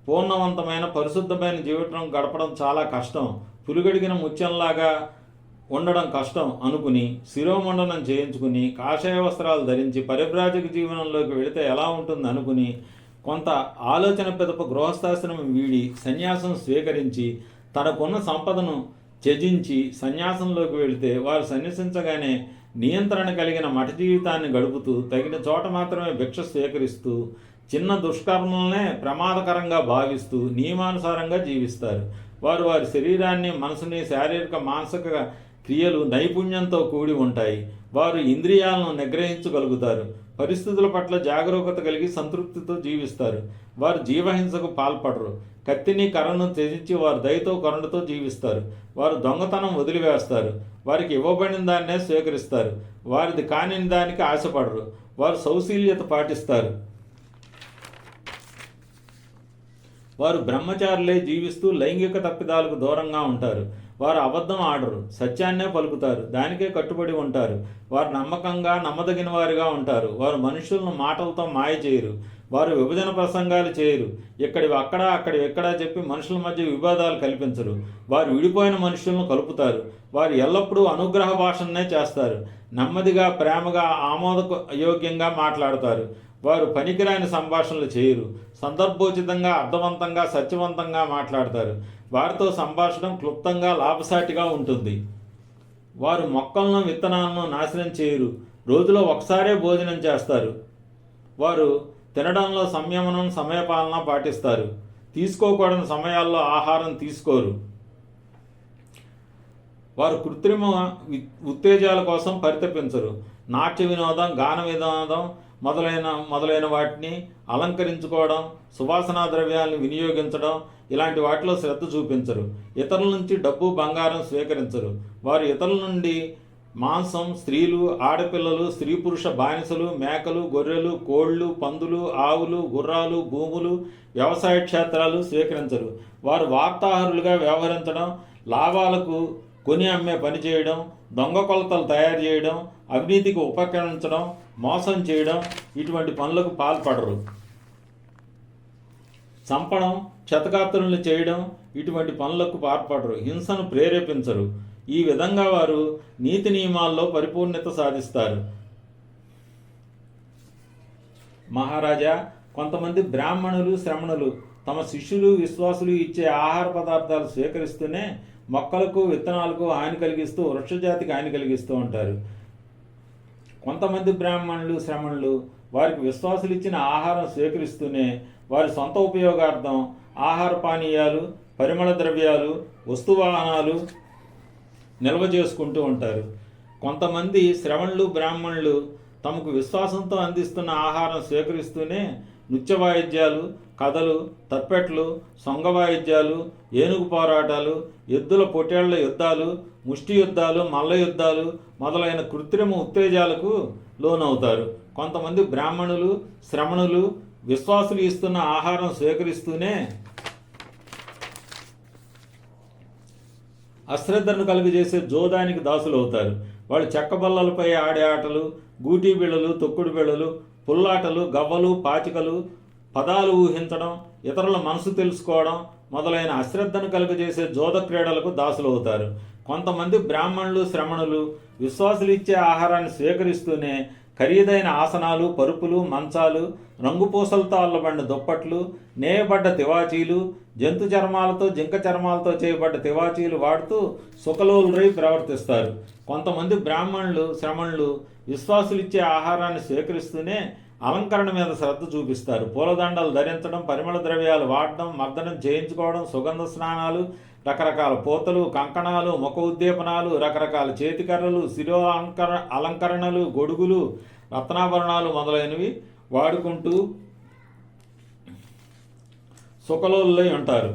పూర్ణవంతమైన పరిశుద్ధమైన జీవితం గడపడం చాలా కష్టం, పులిగడిగిన ముత్యంలాగా ఉండడం కష్టం అనుకుని శిరోమండనం చేయించుకుని కాషాయ వస్త్రాలు ధరించి పరివ్రాజక జీవనంలోకి వెళితే ఎలా ఉంటుంది అనుకుని కొంత ఆలోచన పిదప గృహస్థాశ్రమం వీడి సన్యాసం స్వీకరించి తనకున్న సంపదను త్యజించి సన్యాసంలోకి వెళితే వారు సన్యసించగానే నియంత్రణ కలిగిన మఠ జీవితాన్ని గడుపుతూ తగిన చోట మాత్రమే భిక్ష స్వీకరిస్తూ చిన్న దుష్కర్మలనే ప్రమాదకరంగా భావిస్తూ నియమానుసారంగా జీవిస్తారు. వారు వారి శరీరాన్ని, మనసుని, శారీరక మానసిక క్రియలు నైపుణ్యంతో కూడి ఉంటాయి. వారు ఇంద్రియాలను నిగ్రహించగలుగుతారు, పరిస్థితుల పట్ల జాగరూకత కలిగి సంతృప్తితో జీవిస్తారు. వారు జీవహింసకు పాల్పడరు, కత్తిని కర్రను త్యజించి వారు దయతో కరుణతో జీవిస్తారు. వారు దొంగతనం వదిలివేస్తారు, వారికి ఇవ్వబడిన దాన్నే స్వీకరిస్తారు, వారిది కాని దానికి ఆశపడరు. వారు సౌశీల్యత పాటిస్తారు. వారు బ్రహ్మచారులే జీవిస్తూ లైంగిక తప్పిదాలకు దూరంగా ఉంటారు. వారు అబద్ధం ఆడరు, సత్యాన్నే పలుకుతారు, దానికే కట్టుబడి ఉంటారు. వారు నమ్మకంగా నమ్మదగిన వారిగా ఉంటారు. వారు మనుషులను మాటలతో మాయ చేయరు. వారు విభజన ప్రసంగాలు చేయరు. ఇక్కడివి అక్కడ, అక్కడివి ఎక్కడా చెప్పి మనుషుల మధ్య వివాదాలు కల్పించరు. వారు విడిపోయిన మనుషులను కలుపుతారు. వారు ఎల్లప్పుడూ అనుగ్రహ భాషణనే చేస్తారు. నెమ్మదిగా, ప్రేమగా, ఆమోదయోగ్యంగా మాట్లాడతారు. వారు పనికిరాని సంభాషణలు చేయరు. సందర్భోచితంగా, అర్థవంతంగా, సత్యవంతంగా మాట్లాడతారు. వారితో సంభాషణ క్లుప్తంగా లాభసాటిగా ఉంటుంది. వారు మొక్కలను విత్తనాలను నాశనం చేయరు. రోజులో ఒకసారే భోజనం చేస్తారు. వారు తినడంలో సంయమనం సమయపాలన పాటిస్తారు. తీసుకోకూడని సమయాల్లో ఆహారం తీసుకోరు. వారు కృత్రిమ ఉత్తేజాల కోసం పరితపించరు. నాట్య వినోదం, గాన వినోదం మొదలైన వాటిని అలంకరించుకోవడం, సువాసనా ద్రవ్యాలను వినియోగించడం ఇలాంటి వాటిలో శ్రద్ధ చూపించరు. ఇతరుల నుంచి డబ్బు బంగారం స్వీకరించరు. వారు ఇతరుల నుండి మాంసం, స్త్రీలు, ఆడపిల్లలు, స్త్రీ పురుష బానిసలు, మేకలు, గొర్రెలు, కోళ్ళు, పందులు, ఆవులు, గుర్రాలు, భూములు, వ్యవసాయ క్షేత్రాలు స్వీకరించరు. వారు వార్తాహరులుగా వ్యవహరించడం, లాభాలకు కొని అమ్మే పని చేయడం, దొంగ కొలతలు తయారు చేయడం, అవినీతికి ఉపకరించడం, మోసం చేయడం ఇటువంటి పనులకు పాల్పడరు. చంపడం, క్షతగాత్రులను చేయడం ఇటువంటి పనులకు పాల్పడరు. హింసను ప్రేరేపించరు. ఈ విధంగా వారు నీతి నియమాల్లో పరిపూర్ణత సాధిస్తారు. మహారాజా, కొంతమంది బ్రాహ్మణులు, శ్రమణులు తమ శిష్యులు, విశ్వాసులు ఇచ్చే ఆహార పదార్థాలు స్వీకరిస్తూనే మొక్కలకు, విత్తనాలకు హాని కలిగిస్తూ, వృక్షజాతికి హాని కలిగిస్తూ ఉంటారు. కొంతమంది బ్రాహ్మణులు, శ్రమణులు వారికి విశ్వాసులు ఇచ్చిన ఆహారం స్వీకరిస్తూనే వారి సొంత ఉపయోగార్థం ఆహార పానీయాలు, పరిమళ ద్రవ్యాలు, వస్తువాహనాలు నిల్వ చేసుకుంటూ ఉంటారు. కొంతమంది శ్రవణులు, బ్రాహ్మణులు తమకు విశ్వాసంతో అందిస్తున్న ఆహారం స్వీకరిస్తూనే నృత్య వాయిద్యాలు, కథలు, తప్పెట్లు, సొంగ వాయిద్యాలు, ఏనుగు పోరాటాలు, ఎద్దుల పొటేళ్ల యుద్ధాలు, ముష్టి యుద్ధాలు, మల్ల యుద్ధాలు మొదలైన కృత్రిమ ఉత్తేజాలకు లోనవుతారు. కొంతమంది బ్రాహ్మణులు, శ్రమణులు విశ్వాసులు ఇస్తున్న ఆహారం స్వీకరిస్తూనే అశ్రద్ధను కలుగజేసే జోదానికి దాసులవుతారు. వాళ్ళు చెక్క బల్లలపై ఆడే ఆటలు, గూటీ బిళ్ళలు, తొక్కుడు బిళ్ళలు, పుల్లాటలు, గవ్వలు, పాచికలు, పదాలు ఊహించడం, ఇతరుల మనసు తెలుసుకోవడం మొదలైన అశ్రద్ధను కలుగజేసే జోద క్రీడలకు దాసులవుతారు. కొంతమంది బ్రాహ్మణులు, శ్రమణులు విశ్వాసులు ఇచ్చే ఆహారాన్ని స్వీకరిస్తూనే ఖరీదైన ఆసనాలు, పరుపులు, మంచాలు, రంగుపూసలతో అల్లబడిన దుప్పట్లు, నేయబడ్డ తివాచీలు, జంతు చర్మాలతో, జింక చర్మాలతో చేయబడ్డ తివాచీలు వాడుతూ సుఖలోలురై ప్రవర్తిస్తారు. కొంతమంది బ్రాహ్మణులు, శ్రమణులు విశ్వాసులు ఇచ్చే ఆహారాన్ని స్వీకరిస్తూనే అలంకరణ మీద శ్రద్ధ చూపిస్తారు. పూలదండలు ధరించడం, పరిమళ ద్రవ్యాలు వాడడం, మర్దనం చేయించుకోవడం, సుగంధ స్నానాలు, రకరకాల పూతలు, కంకణాలు, ముఖ ఉద్దీపనాలు, రకరకాల చేతికర్రలు, శిరో అలంకరణలు, గొడుగులు, రత్నాభరణాలు మొదలైనవి వాడుకుంటూ సుఖలోలులై ఉంటారు.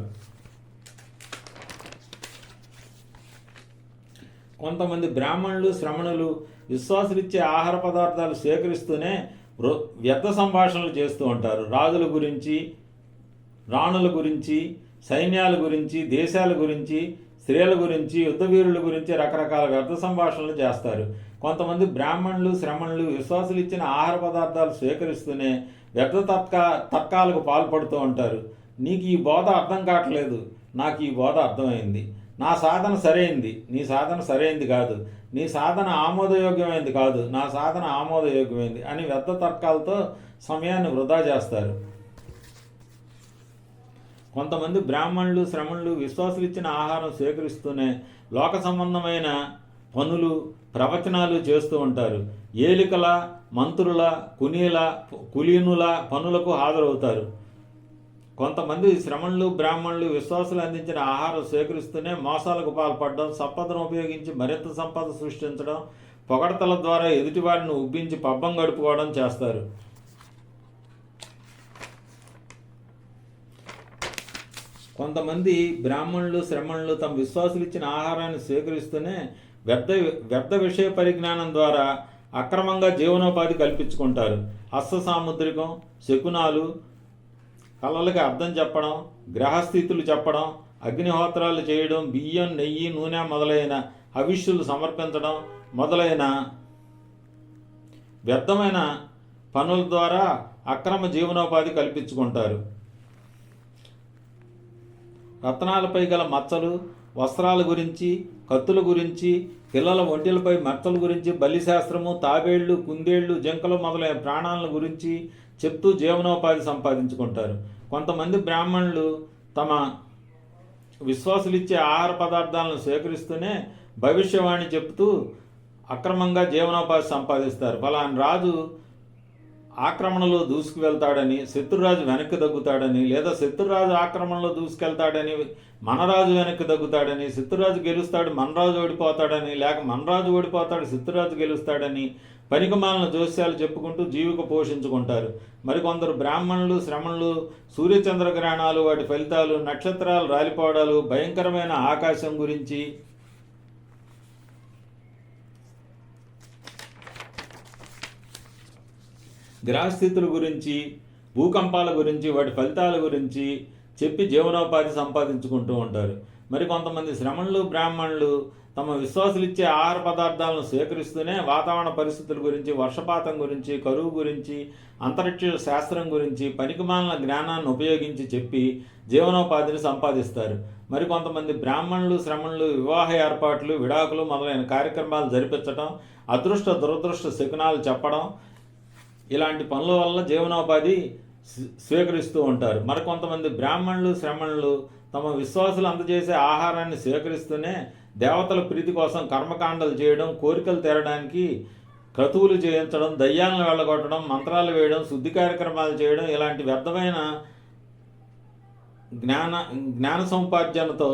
కొంతమంది బ్రాహ్మణులు, శ్రమణులు విశ్వాసులిచ్చే ఆహార పదార్థాలు స్వీకరిస్తూనే వ్యర్థ సంభాషణలు చేస్తూ ఉంటారు. రాజుల గురించి, రాణుల గురించి, సైన్యాల గురించి, దేశాల గురించి, స్త్రీల గురించి, యుద్ధవీరుల గురించి రకరకాల వ్యర్థ సంభాషణలు చేస్తారు. కొంతమంది బ్రాహ్మణులు, శ్రమణులు విశ్వాసులు ఇచ్చిన ఆహార పదార్థాలు స్వీకరిస్తూనే వ్యర్థ తర్కాలకు పాల్పడుతూ ఉంటారు. నీకు ఈ బోధ అర్థం కావట్లేదు, నాకు ఈ బోధ అర్థమైంది, నా సాధన సరైంది, నీ సాధన సరైంది కాదు, నీ సాధన ఆమోదయోగ్యమైంది కాదు, నా సాధన ఆమోదయోగ్యమైంది అని వ్యర్థ తర్కాలతో సమయాన్ని వృధా చేస్తారు. కొంతమంది బ్రాహ్మణులు, శ్రమణులు విశ్వాసులు ఇచ్చిన ఆహారం స్వీకరిస్తూనే లోక సంబంధమైన పనులు, ప్రవచనాలు చేస్తూ ఉంటారు. ఏలికల, మంత్రుల, కులీనుల పనులకు హాజరవుతారు. కొంతమంది శ్రమణులు, బ్రాహ్మణులు విశ్వాసులు అందించిన ఆహారం స్వీకరిస్తూనే మోసాలకు పాల్పడడం, సంపదను ఉపయోగించి మరింత సంపద సృష్టించడం, పొగడతల ద్వారా ఎదుటివారిని ఉబ్బించి పబ్బం గడుపుకోవడం చేస్తారు. కొంతమంది బ్రాహ్మణులు, శ్రమణులు తమ విశ్వాసులు ఇచ్చిన ఆహారాన్ని స్వీకరిస్తూనే వ్యర్థ విషయ పరిజ్ఞానం ద్వారా అక్రమంగా జీవనోపాధి కల్పించుకుంటారు. హస్త సాముద్రికం, శకునాలు, కళలకి అర్థం చెప్పడం, గ్రహస్థితులు చెప్పడం, అగ్నిహోత్రాలు చేయడం, బియ్యం, నెయ్యి, నూనె మొదలైన హవిష్యులు సమర్పించడం మొదలైన వ్యర్థమైన పనుల ద్వారా అక్రమ జీవనోపాధి కల్పించుకుంటారు. రత్నాలపై గల మచ్చలు, వస్త్రాల గురించి, కత్తుల గురించి, పిల్లల ఒంటిలపై మచ్చల గురించి, బలిశాస్త్రము, తాబేళ్లు, కుందేళ్లు, జింకలు మొదలైన ప్రాణాలను గురించి చెప్తూ జీవనోపాధి సంపాదించుకుంటారు. కొంతమంది బ్రాహ్మణులు తమ విశ్వాసులిచ్చే ఆహార పదార్థాలను స్వీకరిస్తూనే భవిష్యవాణి చెప్తూ అక్రమంగా జీవనోపాధి సంపాదిస్తారు. ఫలాని రాజు ఆక్రమణలో దూసుకు వెళ్తాడని, శత్రురాజు వెనక్కి తగ్గుతాడని, లేదా శత్రురాజు ఆక్రమణలో దూసుకెళ్తాడని మనరాజు వెనక్కి తగ్గుతాడని, శత్రురాజు గెలుస్తాడు మనరాజు ఓడిపోతాడని, లేక మనరాజు ఓడిపోతాడు శత్రురాజు గెలుస్తాడని పనికిమాలిన జోస్యాలు చెప్పుకుంటూ జీవిక పోషించుకుంటారు. మరికొందరు బ్రాహ్మణులు, శ్రమణులు సూర్యచంద్రగ్రహణాలు, వాటి ఫలితాలు, నక్షత్రాలు రాలిపోవడాలు, భయంకరమైన ఆకాశం గురించి, గ్రహస్థితుల గురించి, భూకంపాల గురించి, వాటి ఫలితాల గురించి చెప్పి జీవనోపాధి సంపాదించుకుంటూ ఉంటారు. మరి కొంతమంది శ్రమణులు, బ్రాహ్మణులు తమ విశ్వాసులిచ్చే ఆహార పదార్థాలను స్వీకరిస్తూనే వాతావరణ పరిస్థితుల గురించి, వర్షపాతం గురించి, కరువు గురించి, అంతరిక్ష శాస్త్రం గురించి పనికిమాలిన జ్ఞానాన్ని ఉపయోగించి చెప్పి జీవనోపాధిని సంపాదిస్తారు. మరి కొంతమంది బ్రాహ్మణులు, శ్రమణులు వివాహ ఏర్పాట్లు, విడాకులు మొదలైన కార్యక్రమాలు జరిపించడం, అదృష్ట దురదృష్ట శకునాలు చెప్పడం, ఇలాంటి పనుల వల్ల జీవనోపాధి స్వీకరిస్తూ ఉంటారు. మరికొంతమంది బ్రాహ్మణులు, శ్రమణులు తమ విశ్వాసులు అందజేసే ఆహారాన్ని స్వీకరిస్తూనే దేవతల ప్రీతి కోసం కర్మకాండలు చేయడం, కోరికలు తీరడానికి క్రతువులు చేయించడం, దయ్యాలను వెళ్ళగొట్టడం, మంత్రాలు వేయడం, శుద్ధి కార్యక్రమాలు చేయడం, ఇలాంటి వ్యర్థమైన జ్ఞాన సముపార్జనతో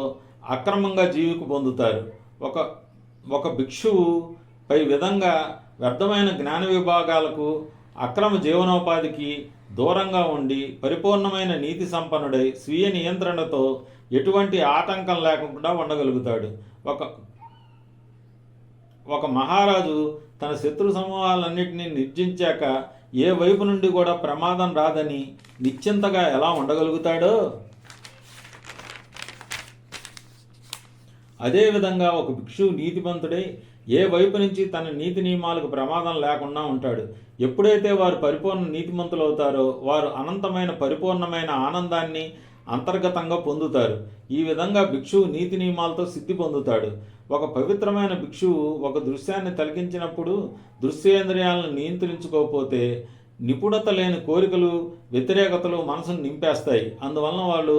అక్రమంగా జీవిక పొందుతారు. ఒక భిక్షువు పై విధంగా వ్యర్థమైన జ్ఞాన విభాగాలకు, అక్రమ జీవనోపాధికి దూరంగా ఉండి పరిపూర్ణమైన నీతి సంపన్నుడై స్వీయ నియంత్రణతో ఎటువంటి ఆటంకం లేకుండా ఉండగలుగుతాడు. ఒక మహారాజు తన శత్రు సమూహాలన్నింటినీ నిర్జించాక ఏ వైపు నుండి కూడా ప్రమాదం రాదని నిశ్చింతగా ఎలా ఉండగలుగుతాడో, అదేవిధంగా ఒక భిక్షువు నీతిమంతుడై ఏ వైపు నుంచి తన నీతి నియమాలకు ప్రమాదం లేకుండా ఉంటాడు. ఎప్పుడైతే వారు పరిపూర్ణ నీతిమంతులు అవుతారో వారు అనంతమైన పరిపూర్ణమైన ఆనందాన్ని అంతర్గతంగా పొందుతారు. ఈ విధంగా భిక్షువు నీతి నియమాలతో సిద్ధి పొందుతాడు. ఒక పవిత్రమైన భిక్షువు ఒక దృశ్యాన్ని తలికించినప్పుడు దృశ్యేంద్రియాలను నియంత్రించుకోకపోతే నిపుణత లేని కోరికలు, వ్యతిరేకతలు మనసును నింపేస్తాయి. అందువలన వాళ్ళు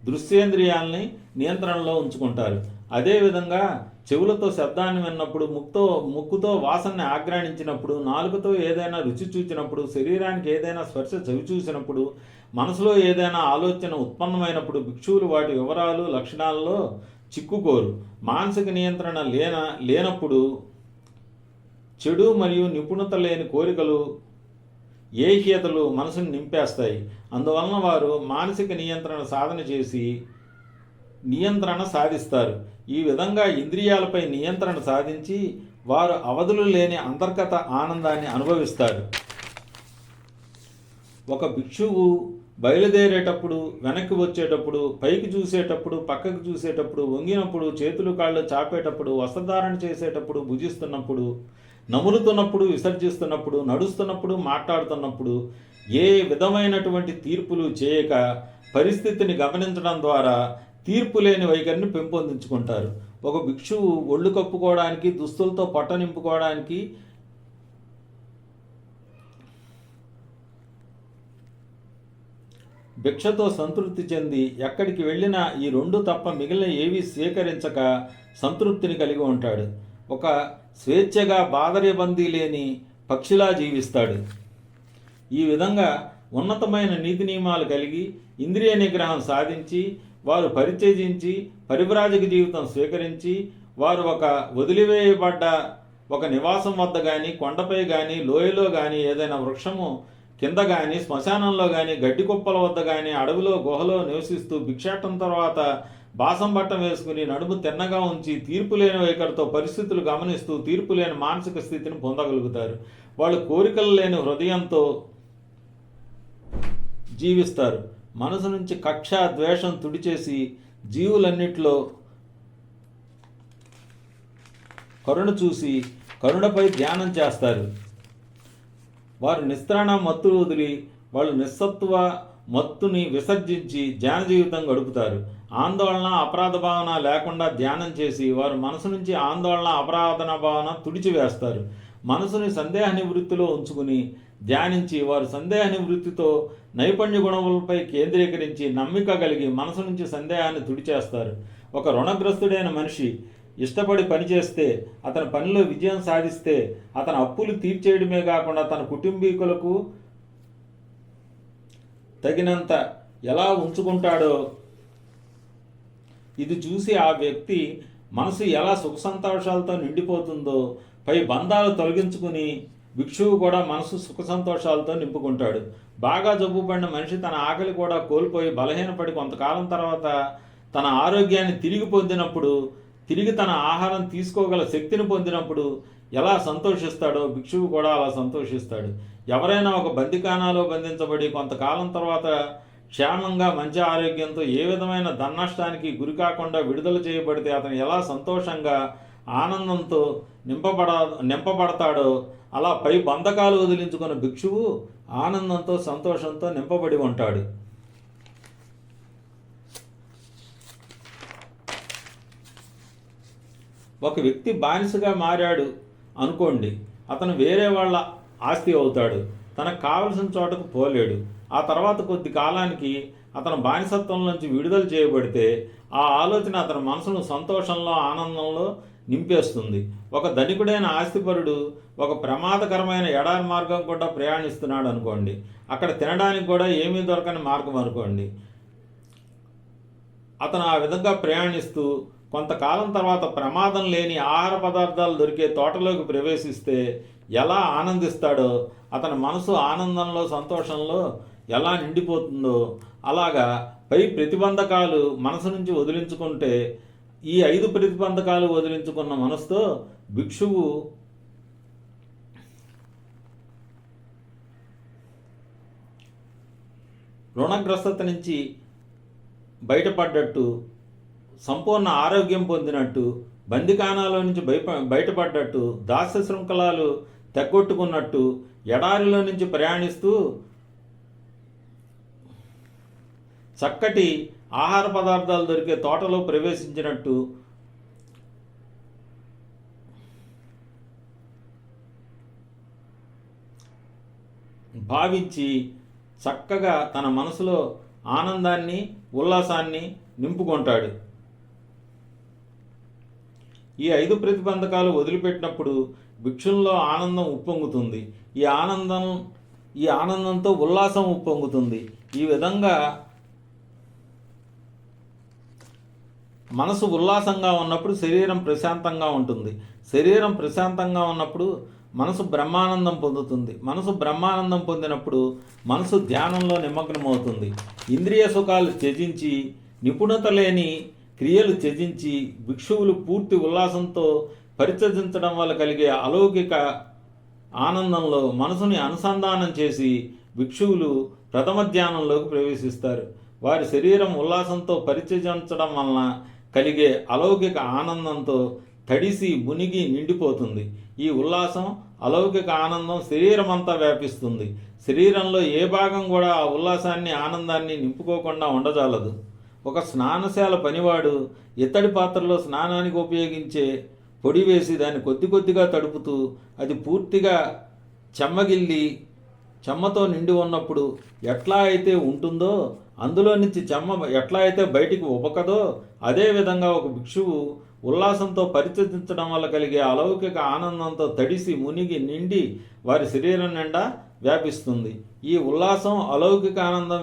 దృశ్యేంద్రియాలని నియంత్రణలో ఉంచుకుంటారు. అదేవిధంగా చెవులతో శబ్దాన్ని విన్నప్పుడు, ముక్కుతో వాసనని ఆగ్రాణించినప్పుడు, నాలుకతో ఏదైనా రుచి చూచినప్పుడు, శరీరానికి ఏదైనా స్పర్శ చవి చూసినప్పుడు, మనసులో ఏదైనా ఆలోచన ఉత్పన్నమైనప్పుడు భిక్షువులు వాటి వివరాలు, లక్షణాలలో చిక్కుకోరు. మానసిక నియంత్రణ లేనప్పుడు చెడు మరియు నిపుణత లేని కోరికలు, ఏహ్యతలు మనసును నింపేస్తాయి. అందువలన వారు మానసిక నియంత్రణ సాధన చేసి నియంత్రణ సాధిస్తారు. ఈ విధంగా ఇంద్రియాలపై నియంత్రణ సాధించి వారు అవధులు లేని అంతర్గత ఆనందాన్ని అనుభవిస్తారు. ఒక భిక్షువు బయలుదేరేటప్పుడు, వెనక్కి వచ్చేటప్పుడు, పైకి చూసేటప్పుడు, పక్కకు చూసేటప్పుడు, వంగినప్పుడు, చేతులు కాళ్ళు చాపేటప్పుడు, వస్త్రధారణ చేసేటప్పుడు, భుజిస్తున్నప్పుడు, నములుతున్నప్పుడు, విసర్జిస్తున్నప్పుడు, నడుస్తున్నప్పుడు, మాట్లాడుతున్నప్పుడు ఏ విధమైనటువంటి తీర్పులు చేయక పరిస్థితిని గమనించడం ద్వారా తీర్పు లేని వైఖరిని పెంపొందించుకుంటారు. ఒక భిక్షువు ఒళ్ళు కప్పుకోవడానికి, దుస్తులతో పొట్ట నింపుకోవడానికి, భిక్షతో సంతృప్తి చెంది ఎక్కడికి వెళ్ళినా ఈ రెండు తప్ప మిగిలిన ఏవీ స్వీకరించక సంతృప్తిని కలిగి ఉంటాడు. ఒక స్వేచ్ఛగా బాదర్యబందీ లేని పక్షిలా జీవిస్తాడు. ఈ విధంగా ఉన్నతమైన నీతి నియమాలు కలిగి ఇంద్రియ నిగ్రహం సాధించి వారు పరిత్యజించి పరివ్రాజక జీవితం స్వీకరించి వారు ఒక వదిలివేయబడ్డ ఒక నివాసం వద్ద కానీ, కొండపై కానీ, లోయలో కానీ, ఏదైనా వృక్షము కింద కానీ, శ్మశానంలో కానీ, గడ్డి కుప్పల వద్ద కానీ, అడవిలో గుహలో నివసిస్తూ భిక్షాటం తర్వాత బాసం బట్టం వేసుకుని నడుము తిన్నగా ఉంచి తీర్పు లేని వైఖరితో పరిస్థితులు గమనిస్తూ తీర్పు లేని మానసిక స్థితిని పొందగలుగుతారు. వాళ్ళు కోరికలు లేని హృదయంతో జీవిస్తారు. మనసు నుంచి కక్ష, ద్వేషం తుడిచేసి జీవులన్నిటిలో కరుణ చూసి కరుణపై ధ్యానం చేస్తారు. వారు నిస్త్రాణ మత్తులు వదిలి వాళ్ళు నిస్సత్వ మత్తుని విసర్జించి ధ్యాన జీవితం గడుపుతారు. ఆందోళన, అపరాధ భావన లేకుండా ధ్యానం చేసి వారు మనసు నుంచి ఆందోళన, అపరాధన భావన తుడిచివేస్తారు. మనసుని సందేహ నివృత్తిలో ఉంచుకుని ధ్యానించి వారు సందేహ నివృత్తితో నైపుణ్య గుణములపై కేంద్రీకరించి నమ్మిక కలిగి మనసు నుంచి సందేహాన్ని తుడిచేస్తారు. ఒక రుణగ్రస్తుడైన మనిషి ఇష్టపడి పనిచేస్తే, అతని పనిలో విజయం సాధిస్తే, అతని అప్పులు తీర్చేయడమే కాకుండా తన కుటుంబీకులకు తగినంత ఎలా ఉంచుకుంటాడో ఇది చూసి ఆ వ్యక్తి మనసు ఎలా సుఖ సంతోషాలతో నిండిపోతుందో, పై బంధాలు తొలగించుకుని భిక్షువు కూడా మనసు సుఖ సంతోషాలతో నింపుకుంటాడు. బాగా జబ్బుపడిన మనిషి తన ఆకలి కూడా కోల్పోయి బలహీనపడి కొంతకాలం తర్వాత తన ఆరోగ్యాన్ని తిరిగి పొందినప్పుడు, తిరిగి తన ఆహారం తీసుకోగల శక్తిని పొందినప్పుడు ఎలా సంతోషిస్తాడో భిక్షువు కూడా అలా సంతోషిస్తాడు. ఎవరైనా ఒక బందికానాలో బంధించబడి కొంతకాలం తర్వాత క్షేమంగా మంచి ఆరోగ్యంతో ఏ విధమైన ధననష్టానికి గురి కాకుండా విడుదల చేయబడితే అతను ఎలా సంతోషంగా ఆనందంతో నింపబడతాడో అలా పై బంధకాలు వదిలించుకున్న భిక్షువు ఆనందంతో సంతోషంతో నింపబడి ఉంటాడు. ఒక వ్యక్తి బానిసగా మారాడు అనుకోండి, అతను వేరే వాళ్ళ ఆస్తి అవుతాడు. తనకు కావలసిన చోటకు పోలేడు. ఆ తర్వాత కొద్ది కాలానికి అతను బానిసత్వం నుంచి విడుదల చేయబడితే ఆ ఆలోచన అతని మనసును సంతోషంలో ఆనందంలో నింపేస్తుంది. ఒక ధనికుడైన ఆస్తిపరుడు ఒక ప్రమాదకరమైన ఎడారి మార్గం కూడా ప్రయాణిస్తున్నాడు అనుకోండి. అక్కడ తినడానికి కూడా ఏమీ దొరకని మార్గం అనుకోండి. అతను ఆ విధంగా ప్రయాణిస్తూ కొంతకాలం తర్వాత ప్రమాదం లేని ఆహార పదార్థాలు దొరికే తోటలోకి ప్రవేశిస్తే ఎలా ఆనందిస్తాడో, అతని మనసు ఆనందంలో సంతోషంలో ఎలా నిండిపోతుందో, అలాగా పై ప్రతిబంధకాలు మనసు నుంచి వదిలించుకుంటే ఈ 5 ప్రతిబంధకాలు వదిలించుకున్న మనసుతో భిక్షువు రుణగ్రస్తత నుంచి బయటపడ్డట్టు, సంపూర్ణ ఆరోగ్యం పొందినట్టు, బందికానాలో నుంచి బయటపడ్డట్టు, దాస్య శృంఖలాలు తెగ్గొట్టుకున్నట్టు, ఎడారిలో నుంచి ప్రయాణిస్తూ చక్కటి ఆహార పదార్థాలు దొరికే తోటలో ప్రవేశించినట్టు, భావించి చక్కగా తన మనసులో ఆనందాన్ని ఉల్లాసాన్ని నింపుకుంటాడు. ఈ 5 ప్రతిబంధకాలు వదిలిపెట్టినప్పుడు భిక్షుల్లో ఆనందం ఉప్పొంగుతుంది. ఈ ఆనందంతో ఉల్లాసం ఉప్పొంగుతుంది. ఈ విధంగా మనసు ఉల్లాసంగా ఉన్నప్పుడు శరీరం ప్రశాంతంగా ఉంటుంది. శరీరం ప్రశాంతంగా ఉన్నప్పుడు మనసు బ్రహ్మానందం పొందుతుంది. మనసు బ్రహ్మానందం పొందినప్పుడు మనసు ధ్యానంలో నిమగ్నమవుతుంది. ఇంద్రియ సుఖాలు త్యజించి, నిపుణత లేని క్రియలు త్యజించి భిక్షువులు పూర్తి ఉల్లాసంతో పరిచయించడం వల్ల కలిగే అలౌకిక ఆనందంలో మనసుని అనుసంధానం చేసి భిక్షువులు ప్రథమ ధ్యానంలోకి ప్రవేశిస్తారు. వారి శరీరం ఉల్లాసంతో పరిచయించడం వలన కలిగే అలౌకిక ఆనందంతో తడిసి మునిగి నిండిపోతుంది. ఈ ఉల్లాసం, అలౌకిక ఆనందం శరీరం అంతా వ్యాపిస్తుంది. శరీరంలో ఏ భాగం కూడా ఆ ఉల్లాసాన్ని, ఆనందాన్ని నింపుకోకుండా ఉండజాలదు. ఒక స్నానశాల పనివాడు ఇత్తడి పాత్రలో స్నానానికి ఉపయోగించే పొడి వేసి దాన్ని కొద్ది కొద్దిగా తడుపుతూ అది పూర్తిగా చెమ్మతో నిండి ఉన్నప్పుడు ఎట్లా అయితే ఉంటుందో, అందులో నుంచి చెమ్మ ఎట్లా అయితే బయటికి ఉబకదో, అదేవిధంగా ఒక భిక్షువు ఉల్లాసంతో పరిచయించడం వల్ల కలిగే అలౌకిక ఆనందంతో తడిసి మునిగి నిండి వారి శరీరం నిండా వ్యాపిస్తుంది. ఈ ఉల్లాసం, అలౌకిక ఆనందం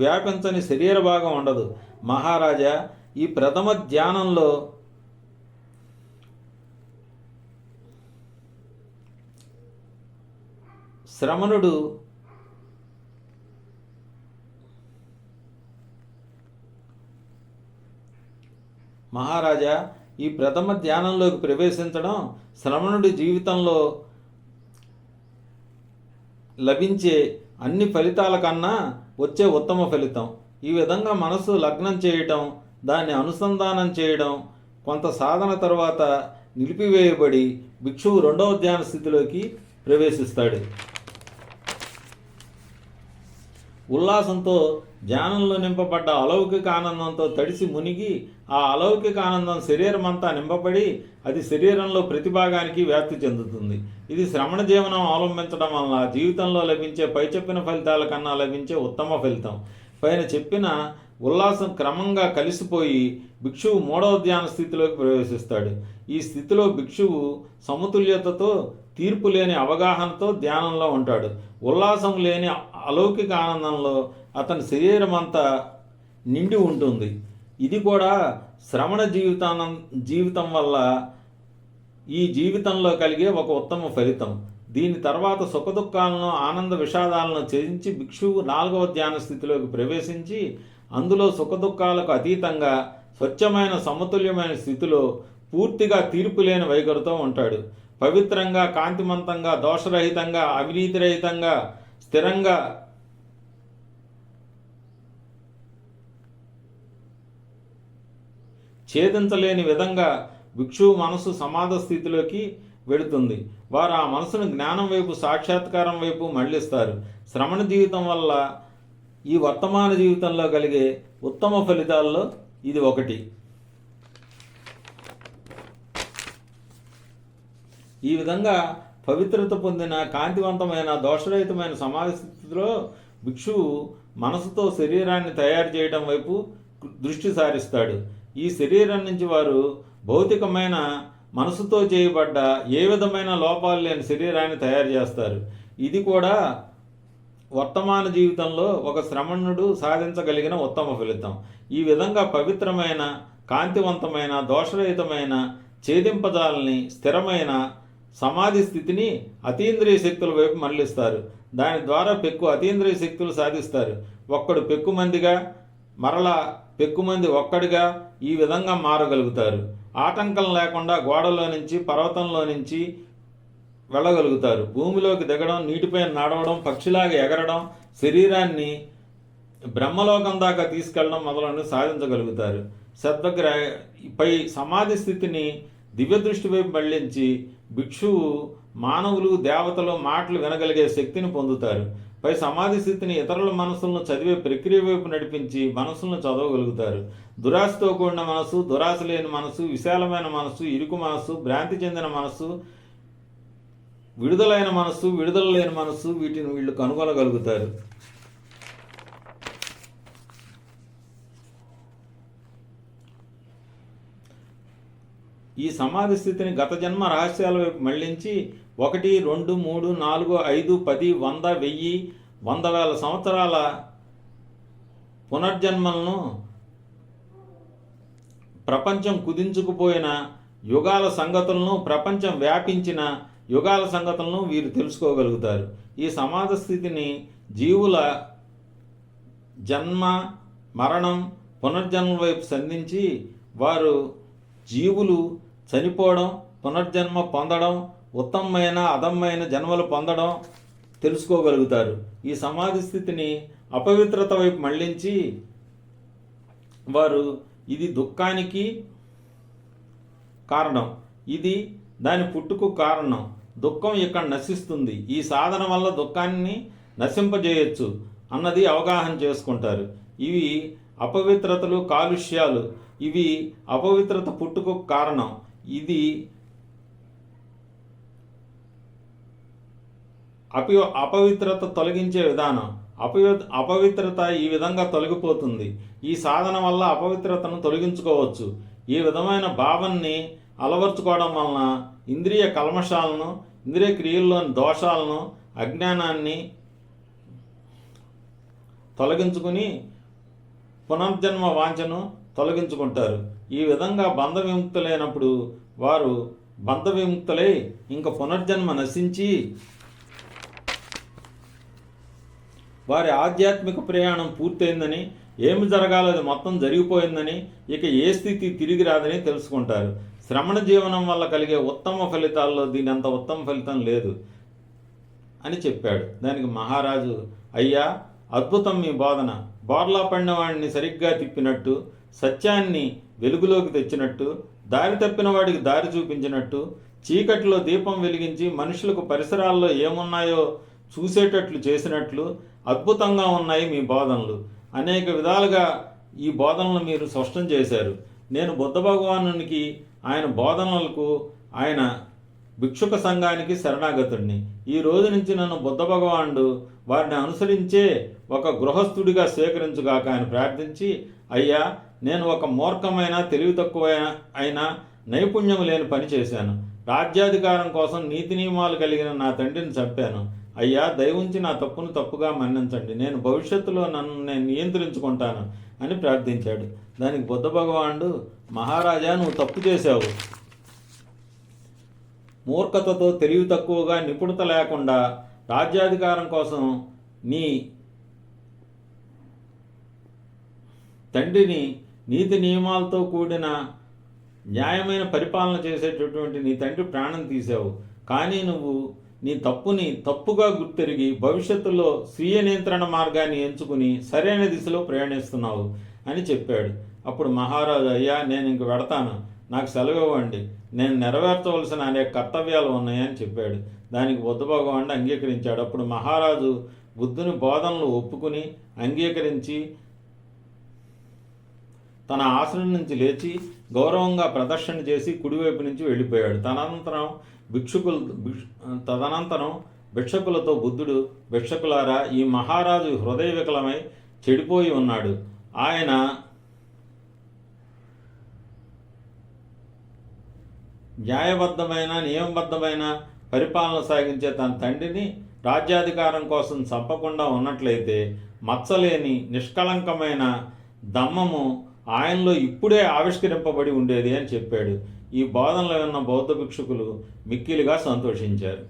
వ్యాపించని శరీర భాగం ఉండదు. మహారాజా, ఈ ప్రథమ ధ్యానంలో శ్రమణుడు ఈ ప్రథమ ధ్యానంలోకి ప్రవేశించడం శ్రమణుడి జీవితంలో లభించే అన్ని ఫలితాల కన్నా వచ్చే ఉత్తమ ఫలితం. ఈ విధంగా మనసు లగ్నం చేయటం, దాన్ని అనుసంధానం చేయడం కొంత సాధన తరువాత నిలిపివేయబడి భిక్షువు 2వ ధ్యాన స్థితిలోకి ప్రవేశిస్తాడు. ఉల్లాసంతో ధ్యానంలో నింపబడ్డ అలౌకిక ఆనందంతో తడిసి మునిగి ఆ అలౌకిక ఆనందం శరీరమంతా నింపబడి అది శరీరంలో ప్రతి భాగానికి వ్యాప్తి చెందుతుంది. ఇది శ్రమణ జీవనం అవలంబించడం వలన జీవితంలో లభించే పై చెప్పిన ఫలితాల కన్నా లభించే ఉత్తమ ఫలితం. పైన చెప్పిన ఉల్లాసం క్రమంగా కలిసిపోయి భిక్షువు మూడవ ధ్యాన స్థితిలోకి ప్రవేశిస్తాడు. ఈ స్థితిలో భిక్షువు సమతుల్యతతో, తీర్పు లేని అవగాహనతో ధ్యానంలో ఉంటాడు. ఉల్లాసం లేని అలౌకిక ఆనందంలో అతని శరీరం అంతా నిండి ఉంటుంది. ఇది కూడా శ్రమణ జీవితం వల్ల ఈ జీవితంలో కలిగే ఒక ఉత్తమ ఫలితం. దీని తర్వాత సుఖదుఖాలను, ఆనంద విషాదాలను త్యజించి భిక్షువు 4వ ధ్యాన స్థితిలోకి ప్రవేశించి అందులో సుఖదుఖాలకు అతీతంగా స్వచ్ఛమైన సమతుల్యమైన స్థితిలో పూర్తిగా తీర్పు లేని వైఖరితో ఉంటాడు. పవిత్రంగా, కాంతిమంతంగా, దోషరహితంగా, అవినీతిరహితంగా, స్థిరంగా ఛేదించలేని విధంగా భిక్షువు మనసు సమాధ స్థితిలోకి వెడుతుంది. వారు ఆ మనసును జ్ఞానం వైపు, సాక్షాత్కారం వైపు మళ్లిస్తారు. శ్రమణ జీవితం వల్ల ఈ వర్తమాన జీవితంలో కలిగే ఉత్తమ ఫలితాల్లో ఇది ఒకటి. ఈ విధంగా పవిత్రత పొందిన కాంతివంతమైన దోషరహితమైన సమాధి స్థితిలో భిక్షువు మనసుతో శరీరాన్ని తయారు చేయడం వైపు దృష్టి సారిస్తాడు. ఈ శరీరం నుంచి వారు భౌతికమైన మనసుతో చేయబడ్డ ఏ విధమైన లోపాలు లేని శరీరాన్ని తయారు చేస్తారు. ఇది కూడా వర్తమాన జీవితంలో ఒక శ్రమణుడు సాధించగలిగిన ఉత్తమ ఫలితం. ఈ విధంగా పవిత్రమైన, కాంతివంతమైన, దోషరహితమైన, ఛేదింపజాలని స్థిరమైన సమాధి స్థితిని అతీంద్రియ శక్తుల వైపు మళ్లిస్తారు. దాని ద్వారా అతీంద్రియ శక్తులు సాధిస్తారు. ఒక్కడు పెక్కుమందిగా, మరలా పెక్కుమంది ఒక్కడిగా ఈ విధంగా మారగలుగుతారు. ఆటంకం లేకుండా గోడలో నుంచి, పర్వతంలో నుంచి వెళ్ళగలుగుతారు. భూమిలోకి దిగడం, నీటిపైన నడవడం, పక్షిలాగా ఎగరడం, శరీరాన్ని బ్రహ్మలోకం దాకా తీసుకెళ్లడం మొదలైనవి సాధించగలుగుతారు. పై సమాధి స్థితిని దివ్య దృష్టి వైపు మళ్లించి భిక్షువు మానవులు, దేవతలు మాటలు వినగలిగే శక్తిని పొందుతారు. పై సమాధి స్థితిని ఇతరుల మనసులను చదివే ప్రక్రియ వైపు నడిపించి మనసులను చదవగలుగుతారు. దురాశతో కూడిన మనసు, దురాశ లేని మనసు, విశాలమైన మనసు, ఇరుకు మనసు, భ్రాంతి చెందిన మనసు, విడుదలైన మనసు, విడుదల లేని మనసు, వీటిని వీళ్ళు కనుగొనగలుగుతారు. ఈ సమాధి స్థితిని గత జన్మ రహస్యాల వైపు మళ్లించి 1, 2, 3, 4, 5, 10, 100, 1000, 100,000 సంవత్సరాల పునర్జన్మలను, ప్రపంచం కుదించుకుపోయిన యుగాల సంగతులను, ప్రపంచం వ్యాపించిన యుగాల సంగతులను వీరు తెలుసుకోగలుగుతారు. ఈ సమాధ స్థితిని జీవుల జన్మ, మరణం, పునర్జన్మ వైపు సంధించి వారు జీవులు చనిపోవడం, పునర్జన్మ పొందడం, ఉత్తమమైన, అధమైన జన్మలు పొందడం తెలుసుకోగలుగుతారు. ఈ సమాధి స్థితిని అపవిత్రత వైపు మళ్లించి వారు ఇది దుఃఖానికి కారణం, ఇది దాని పుట్టుకు కారణం, దుఃఖం ఇక్కడ నశిస్తుంది, ఈ సాధన వల్ల దుఃఖాన్ని నశింపజేయచ్చు అన్నది అవగాహన చేసుకుంటారు. ఇవి అపవిత్రతలు, కాలుష్యాలు, ఇవి అపవిత్రత పుట్టుకు కారణం, ఇది అపవిత్రత తొలగించే విధానం, అపవిత్రత ఈ విధంగా తొలగిపోతుంది. ఈ సాధన వల్ల అపవిత్రతను తొలగించుకోవచ్చు. ఈ విధమైన భావాన్ని అలవర్చుకోవడం వలన ఇంద్రియ కల్మషాలను, ఇంద్రియ క్రియల్లోని దోషాలను, అజ్ఞానాన్ని తొలగించుకుని పునర్జన్మ వాంఛను తొలగించుకుంటారు. ఈ విధంగా బంధ విముక్తులైనప్పుడు వారు బంధ విముక్తులై ఇంక పునర్జన్మ నశించి వారి ఆధ్యాత్మిక ప్రయాణం పూర్తయిందని, ఏమి జరగాలో అది మొత్తం జరిగిపోయిందని, ఇక ఏ స్థితి తిరిగి రాదని తెలుసుకుంటారు. శ్రమణ జీవనం వల్ల కలిగే ఉత్తమ ఫలితాల్లో దీని అంత ఉత్తమ ఫలితం లేదు అని చెప్పాడు. దానికి మహారాజు, అయ్యా అద్భుతం మీ బోధన, బోర్లా పడిన వాడిని సరిగ్గా తిప్పినట్టు, సత్యాన్ని వెలుగులోకి తెచ్చినట్టు, దారి తప్పిన వాడికి దారి చూపించినట్టు, చీకటిలో దీపం వెలిగించి మనుషులకు పరిసరాల్లో ఏమున్నాయో చూసేటట్లు చేసినట్లు, అద్భుతంగా ఉన్నాయి మీ బోధనలు. అనేక విధాలుగా ఈ బోధనలు మీరు స్పష్టం చేశారు. నేను బుద్ధ భగవానునికి, ఆయన బోధనలకు, ఆయన భిక్షుక సంఘానికి శరణాగతుడిని. ఈ రోజు నుంచి నన్ను బుద్ధ భగవానుడు వారిని అనుసరించే ఒక గృహస్థుడిగా స్వీకరించుగాక అని ప్రార్థించి, అయ్యా, నేను ఒక మూర్ఖమైన, తెలివి తక్కువ అయినా నైపుణ్యం లేని పని చేశాను. రాజ్యాధికారం కోసం నీతి నియమాలు కలిగిన నా తండ్రిని చంపాను. అయ్యా, దయవుంచి నా తప్పును తప్పుగా మన్నించండి. నేను భవిష్యత్తులో నన్ను నేను నియంత్రించుకుంటాను అని ప్రార్థించాడు. దానికి బుద్ధ భగవానుడు, మహారాజా, నువ్వు తప్పు చేశావు. మూర్ఖతతో, తెలివి తక్కువగా, నిపుణత లేకుండా రాజ్యాధికారం కోసం నీ తండ్రిని నీతి నియమాలతో కూడిన న్యాయమైన పరిపాలన చేసేటటువంటి నీ తండ్రి ప్రాణం తీసావు. కానీ నువ్వు నీ తప్పుని తప్పుగా గుర్తెరిగి భవిష్యత్తులో స్వీయ నియంత్రణ మార్గాన్ని ఎంచుకుని సరైన దిశలో ప్రయాణిస్తున్నావు అని చెప్పాడు. అప్పుడు మహారాజు, అయ్యా, నేను ఇంక వెడతాను, నాకు సెలవు ఇవ్వండి, నేను నెరవేర్చవలసిన అనేక కర్తవ్యాలు ఉన్నాయని చెప్పాడు. దానికి బుద్ధ భగవానుడు అంగీకరించాడు. అప్పుడు మహారాజు బుద్ధుని బోధనలు ఒప్పుకుని అంగీకరించి తన ఆసనం నుంచి లేచి గౌరవంగా ప్రదర్శన చేసి కుడివైపు నుంచి వెళ్ళిపోయాడు. తదనంతరం భిక్షకులతో బుద్ధుడు, భిక్షకులారా, ఈ మహారాజు హృదయ వికలమై చెడిపోయి ఉన్నాడు. ఆయన న్యాయబద్ధమైన, నియమబద్ధమైన పరిపాలన సాగించే తన తండ్రిని రాజ్యాధికారం కోసం చంపకుండా ఉన్నట్లయితే మచ్చలేని నిష్కళంకమైన దమ్మము ఆయనలో ఇప్పుడే ఆవిష్కరింపబడి ఉండేది అని చెప్పాడు. ఈ బోధనలో ఉన్న బౌద్ధ భిక్షుకులు మిక్కిలిగా సంతోషించారు.